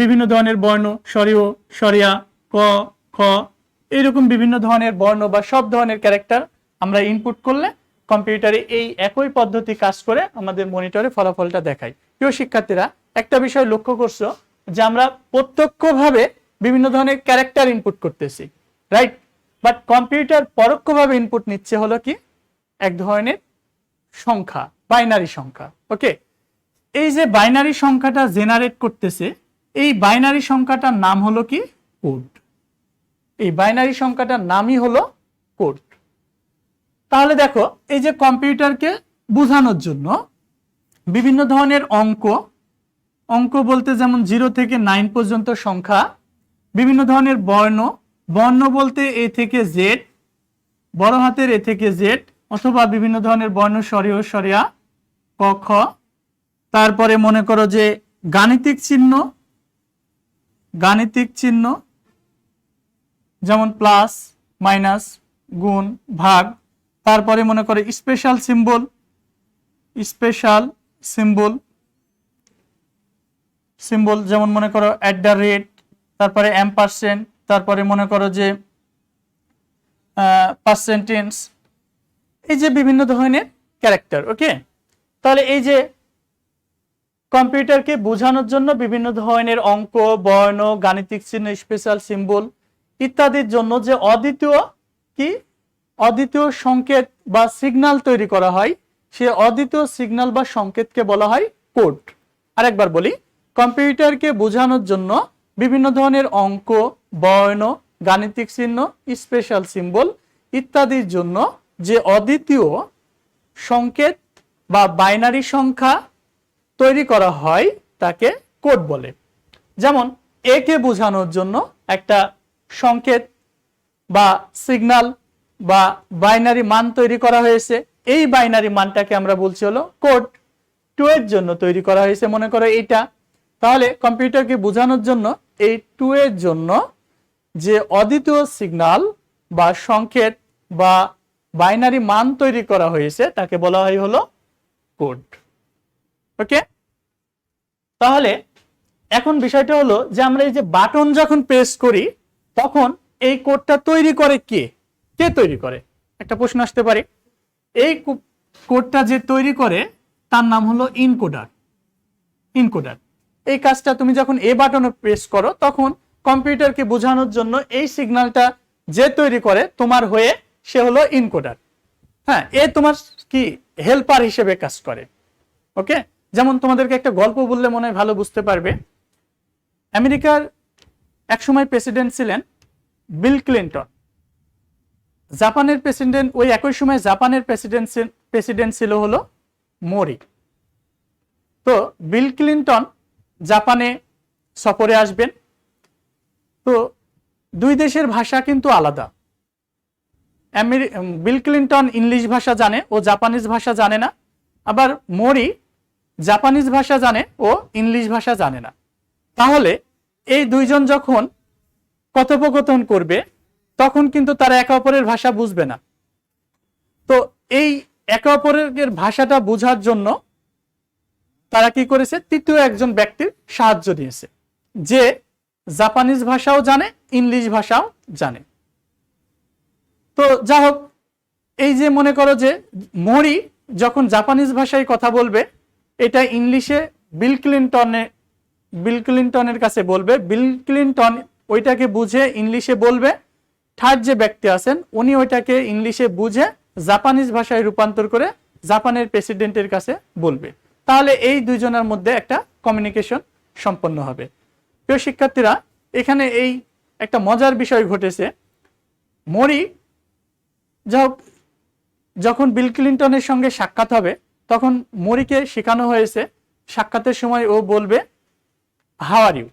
বিভিন্ন ধরনের বর্ণ, স্বরীয়, স্বরিয়া, ক, খ, এইরকম বিভিন্ন ধরনের বর্ণ বা সব ধরনের ক্যারেক্টার আমরা ইনপুট করলে কম্পিউটারে এই একই পদ্ধতি কাজ করে আমাদের মনিটরে ফলাফলটা দেখায়। প্রিয় শিক্ষার্থীরা, একটা বিষয় লক্ষ্য করছো যে আমরা প্রত্যক্ষভাবে বিভিন্ন ধরনের ক্যারেক্টার ইনপুট করতেছি, রাইট? বাট কম্পিউটার পরোক্ষভাবে ইনপুট নিচ্ছে হলো কি এক ধরনের সংখ্যা, বাইনারি সংখ্যা। ওকে, এই যে বাইনারি সংখ্যাটা জেনারেট করতেছে, এই বাইনারি সংখ্যাটার নাম হলো কি কোড। এই বাইনারি সংখ্যাটার নামই হলো কোড। তাহলে দেখো, এই যে কম্পিউটারকে বোঝানোর জন্য বিভিন্ন ধরনের অঙ্ক বলতে যেমন 0 থেকে 9 পর্যন্ত সংখ্যা, বিভিন্ন ধরনের বর্ণ বলতে A থেকে Z, বড় হাতের A থেকে Z, অথবা বিভিন্ন ধরনের বর্ণ, স্বরীয়, স্বরিয়া, ক, খ। তারপরে মনে করো যে গাণিতিক চিহ্ন যেমন প্লাস, মাইনাস, গুণ, ভাগ। তারপরে মনে করো স্পেশাল সিম্বল যেমন মনে করো @ তারপরে %, তারপরে মনে করো যে পার্সেন্টেন্স, এই যে বিভিন্ন ধরনের ক্যারেক্টার। ওকে, তাহলে এই যে কম্পিউটারকে বোঝানোর জন্য বিভিন্ন ধরনের অঙ্ক, বর্ণ, গাণিতিক চিহ্ন, স্পেশাল সিম্বল ইত্যাদির জন্য যে অদ্বিতীয় সংকেত বা সিগন্যাল তৈরি করা হয়, সে অদ্বিতীয় সিগন্যাল বা সংকেতকে বলা হয় কোড। আরেকবার বলি, কম্পিউটারকে বোঝানোর জন্য বিভিন্ন ধরনের অঙ্ক, বর্ণ, গাণিতিক চিহ্ন, স্পেশাল সিম্বল ইত্যাদির জন্য যে অদ্বিতীয় সংকেত বা বাইনারি সংখ্যা তৈরি করা হয় তাকে কোড বলে। যেমন এ কে বোঝানোর জন্য একটা সংকেত বা সিগন্যাল বা বাইনারি মান তৈরি করা হয়েছে, এই বাইনারি মানটাকে আমরা বলছি হলো কোড। 2 এর জন্য তৈরি করা হয়েছে মনে করো এইটা, তাহলে কম্পিউটারকে বোঝানোর জন্য এই 2 এর জন্য যে অদ্বিতীয় সিগন্যাল বা সংকেত বা বাইনারি মান তৈরি করা হয়েছে তাকে বলা হয় হলো কোড। ওকে, তাহলে এখন বিষয়টা হলো যে আমরা এই যে বাটন যখন প্রেস করি তখন এই কোডটা তৈরি করে কে তৈরি করে? একটা প্রশ্ন আসতে পারে। এই কোডটা যে তৈরি করে তার নাম হলো ইনকোডার। এই কাজটা তুমি যখন এ বাটনে প্রেস করো তখন কম্পিউটারকে বোঝানোর জন্য এই সিগন্যালটা যে তৈরি করে তোমার হয়ে, সে হলো ইনকোডার। হ্যাঁ, এ তোমার কি হেল্পার হিসেবে কাজ করে। ওকে, যেমন তোমাদেরকে একটা গল্প বললে মনে হয় ভালো বুঝতে পারবে। আমেরিকার একসময় প্রেসিডেন্ট ছিলেন বিল ক্লিন্টন। জাপানের প্রেসিডেন্ট, ওই একই সময় জাপানের প্রেসিডেন্ট ছিল হলো মোরি। তো বিল ক্লিন্টন জাপানে সফরে আসবেন। তো দুই দেশের ভাষা কিন্তু আলাদা। বিল ক্লিন্টন ইংলিশ ভাষা জানে, ও জাপানিজ ভাষা জানে না। আবার মোরি জাপানিজ ভাষা জানে, ও ইংলিশ ভাষা জানে না। তাহলে এই দুইজন যখন কথোপকথন করবে তখন কিন্তু তারা একে অপরের ভাষা বুঝবে না। তো এই একে অপরের ভাষাটা বোঝার জন্য তারা কি করেছে, তৃতীয় একজন ব্যক্তির সাহায্য নিয়েছে, যে জাপানিজ ভাষাও জানে, ইংলিশ ভাষাও জানে। তো যা হোক, এই যে মনে করো যে মোরি যখন জাপানিজ ভাষায় কথা বলবে, এটা ইংলিশে বিল ক্লিন্টনের কাছে বলবে, বিল ক্লিন্টন ওইটাকে বুঝে ইংলিশে বলবে, থার্ড যে ব্যক্তি আছেন উনি ওইটাকে ইংলিশে বুঝে জাপানিজ ভাষায় রূপান্তর করে জাপানের প্রেসিডেন্টের কাছে বলবে। তাহলে এই দুইজনের মধ্যে একটা কমিউনিকেশন সম্পন্ন হবে। প্রিয় শিক্ষার্থীরা, এখানে এই একটা মজার বিষয় ঘটেছে। মোরি যখন বিল ক্লিন্টনের সঙ্গে সাক্ষাৎ হবে তখন মোরিকে শেখানো হয়েছে সাক্ষাতের সময় ও বলবে হাউ আর ইউ।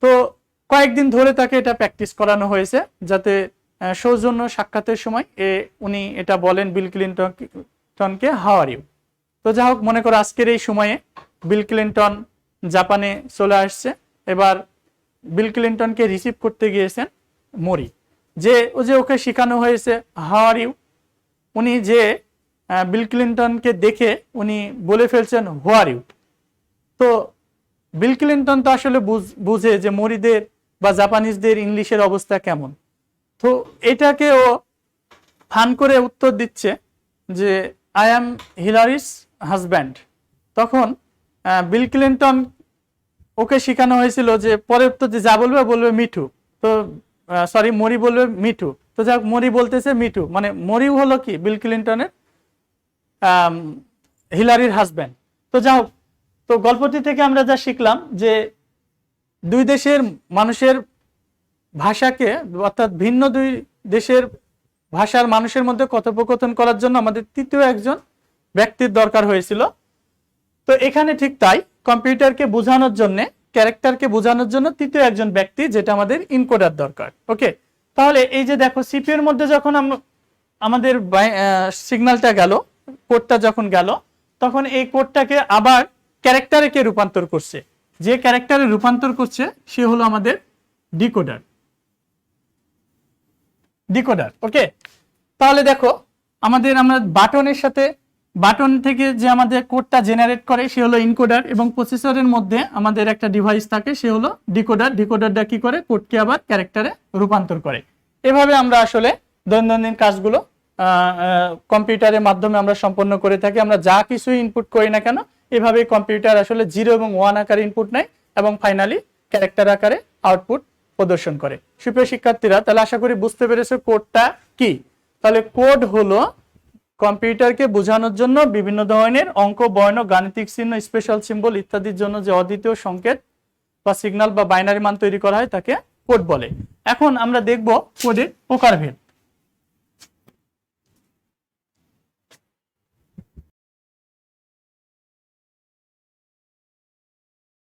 তো কয়েকদিন ধরে তাকে এটা প্র্যাকটিস করানো হয়েছে যাতে সৌজন্য সাক্ষাতের সময় উনি এটা বলেন বিল ক্লিন্টনকে হাউ আর ইউ। তো যা হোক, মনে করো আজকের এই সময়ে বিল ক্লিন্টন জাপানে চলে আসছে। এবার বিল ক্লিন্টনকে রিসিভ করতে গিয়েছেন মোরি, যে ওকে শেখানো হয়েছে হাউ আর ইউ। উনি যে বিল ক্লিন্টনকে দেখে উনি বলে ফেলছেন হু আর ইউ। তো বিল ক্লিন্টন তো আসলে বুঝে যে মরিদের বা জাপানিজদের ইংলিশের অবস্থা কেমন। তো এটাকে ও ফান করে উত্তর দিচ্ছে যে আই অ্যাম হিলারিস হাজব্যান্ড। তখন বিল ক্লিন্টন ওকে শেখানো হয়েছিল যে পরে উত্তর যে যা বলবে মিঠু। তো সরি, মরি বলবে মিঠু। তো যাক, মরি বলতেছে মিঠু, মানে মরিও হলো কি বিল ক্লিন্টনের হিলারির হাজব্যান্ড। তো যাও, তো গল্পটি থেকে আমরা যা শিখলাম যে দুই দেশের মানুষের ভাষাকে, অর্থাৎ ভিন্ন দুই দেশের ভাষার মানুষের মধ্যে কথোপকথন করার জন্য আমাদের তৃতীয় একজন ব্যক্তির দরকার হয়েছিল। তো এখানে ঠিক তাই, কম্পিউটারকে বোঝানোর জন্য, ক্যারেক্টারকে বোঝানোর জন্য তৃতীয় একজন ব্যক্তি, যেটা আমাদের ইনকোডার দরকার। ওকে, তাহলে এই যে দেখো সিপিইউ এর মধ্যে যখন আমাদের সিগন্যালটা গেল, কোডটা যখন গেল, তখন এই কোডটাকে আবার ক্যারেক্টারে কে রূপান্তর করছে? যে ক্যারেক্টারে রূপান্তর করছে সে হলো আমাদের ডিকোডার। ওকে, তাহলে দেখো আমরা বাটনের সাথে বাটন থেকে যে আমাদের কোডটা জেনারেট করে সে হলো ইনকোডার, এবং প্রসেসরের মধ্যে আমাদের একটা ডিভাইস থাকে সে হলো ডিকোডার। ডিকোডারটা কি করে, কোডকে আবার ক্যারেক্টারে রূপান্তর করে। এভাবে আমরা আসলে দৈনন্দিন কাজগুলো কম্পিউটারের মাধ্যমে আমরা সম্পন্ন করে থাকি। আমরা যা কিছু ইনপুট করি না কেন এভাবে কম্পিউটার আসলে 0 এবং 1 আকারে ইনপুট নেয় এবং ফাইনালি ক্যারেক্টার আকারে আউটপুট প্রদর্শন করে। সুপ্রিয় শিক্ষার্থীরা, তাহলে আশা করি বুঝতে পেরেছো কোডটা কি। তাহলে কোড হলো কম্পিউটারকে বোঝানোর জন্য বিভিন্ন ধরনের অঙ্ক, বর্ণ, গাণিতিক চিহ্ন, স্পেশাল সিম্বল ইত্যাদির জন্য যে অদ্বিতীয় সংকেত বা সিগন্যাল বা বাইনারি মান তৈরি করা হয় তাকে কোড বলে। এখন আমরা দেখব কোডের প্রকারভেদ।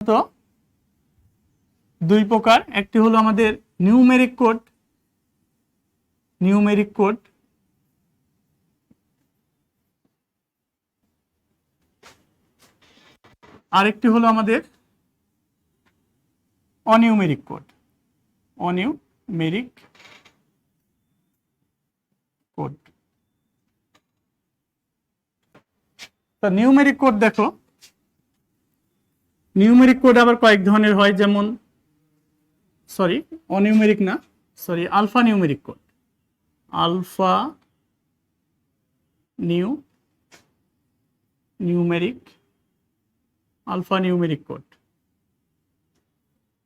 তো দুই প্রকার, একটি হলো আমাদের নিউমেরিক কোড, নিউমেরিক কোড, আরেকটি হলো আমাদের অনিউমেরিক কোড, অনিউমেরিক কোড। তো নিউমেরিক কোড দেখো, নিউমেরিক কোড আবার কয়েক ধরনের হয়, যেমন অনিউমেরিক না, alphanumeric code, alphanumeric, alphanumeric code.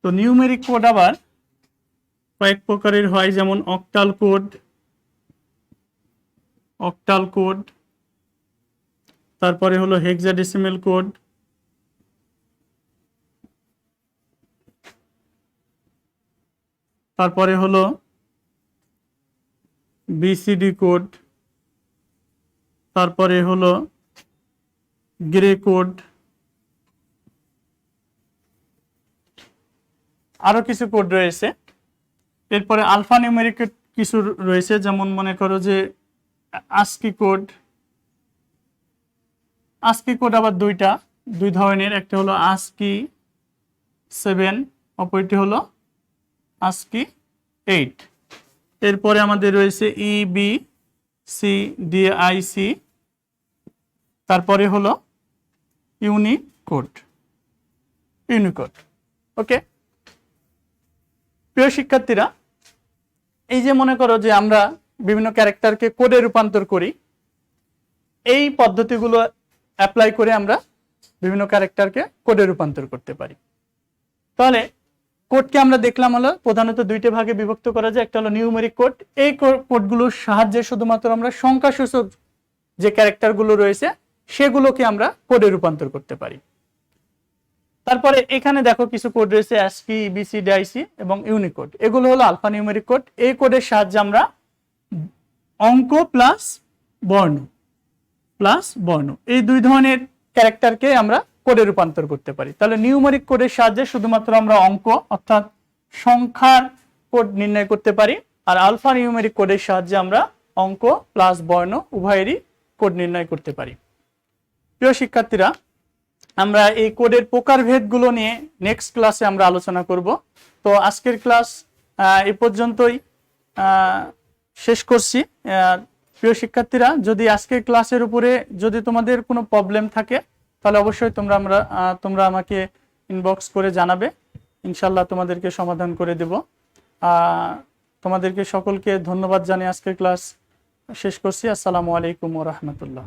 তো নিউমেরিক কোড আবার কয়েক প্রকারের হয়, যেমন অক্টাল কোড, তারপরে হলো হেক্সাডেসিমাল কোড, তারপরে হলো বিসিডি কোড, তারপরে হলো গ্রে কোড, আরো কিছু কোড রয়েছে। এরপরে আলফা নিউমেরিক কিছু রয়েছে, যেমন মনে করো যে আস্কি কোড। আস্কি কোড আবার দুই ধরনের, একটা হলো আস্কি 7, অপরটি হলো আস্কি 8। এরপরে আমাদের রয়েছে EBCDIC, তারপরে হলো ইউনিকোড। ওকে প্রিয় শিক্ষার্থীরা, এই যে মনে করো যে আমরা বিভিন্ন ক্যারেক্টারকে কোডে রূপান্তর করি, এই পদ্ধতিগুলো অ্যাপ্লাই করে আমরা বিভিন্ন ক্যারেক্টারকে কোডে রূপান্তর করতে পারি। তাহলে কোডকে আমরা দেখলাম হলো প্রধানত দুইটা ভাগে বিভক্ত করা যায়, একটা হলো নিউমেরিক কোড। এই কোডগুলোর সাহায্যে শুধুমাত্র আমরা সংখ্যাসূচক যে ক্যারেক্টারগুলো রয়েছে সেগুলোকে আমরা কোডে রূপান্তর করতে পারি। তারপরে এখানে দেখো কিছু কোড রয়েছে, ASCII, EBCDIC এবং ইউনিকোড। এগুলো হলো আলফা নিউমেরিক কোড। এই কোডের সাহায্যে আমরা অঙ্ক প্লাস বর্ণ এই দুই ধরনের ক্যারেক্টারকে আমরা কোডে রূপান্তর করতে পারি। তাহলে নিউমেরিক কোডের সাহায্যে শুধুমাত্র আমরা অঙ্ক অর্থাৎ সংখ্যার কোড নির্ণয় করতে পারি, আর আলফা নিউমেরিক কোডের সাহায্যে আমরা অঙ্ক প্লাস বর্ণ উভয়েরই কোড নির্ণয় করতে পারি। প্রিয় শিক্ষার্থীরা, আমরা এই কোডের প্রকারভেদগুলো নিয়ে নেক্সট ক্লাসে আমরা আলোচনা করব। তো আজকের ক্লাস এ পর্যন্তই শেষ করছি। প্রিয় শিক্ষার্থীরা, যদি আজকের ক্লাসের উপরে যদি তোমাদের কোনো প্রবলেম থাকে তাহলে অবশ্যই তোমরা আমাকে ইনবক্স করে জানাবে, ইনশাল্লাহ তোমাদেরকে সমাধান করে দেব। তোমাদেরকে সকলকে ধন্যবাদ জানিয়ে আজকের ক্লাস শেষ করছি। আসসালামু আলাইকুম ওয়া রাহমাতুল্লাহ।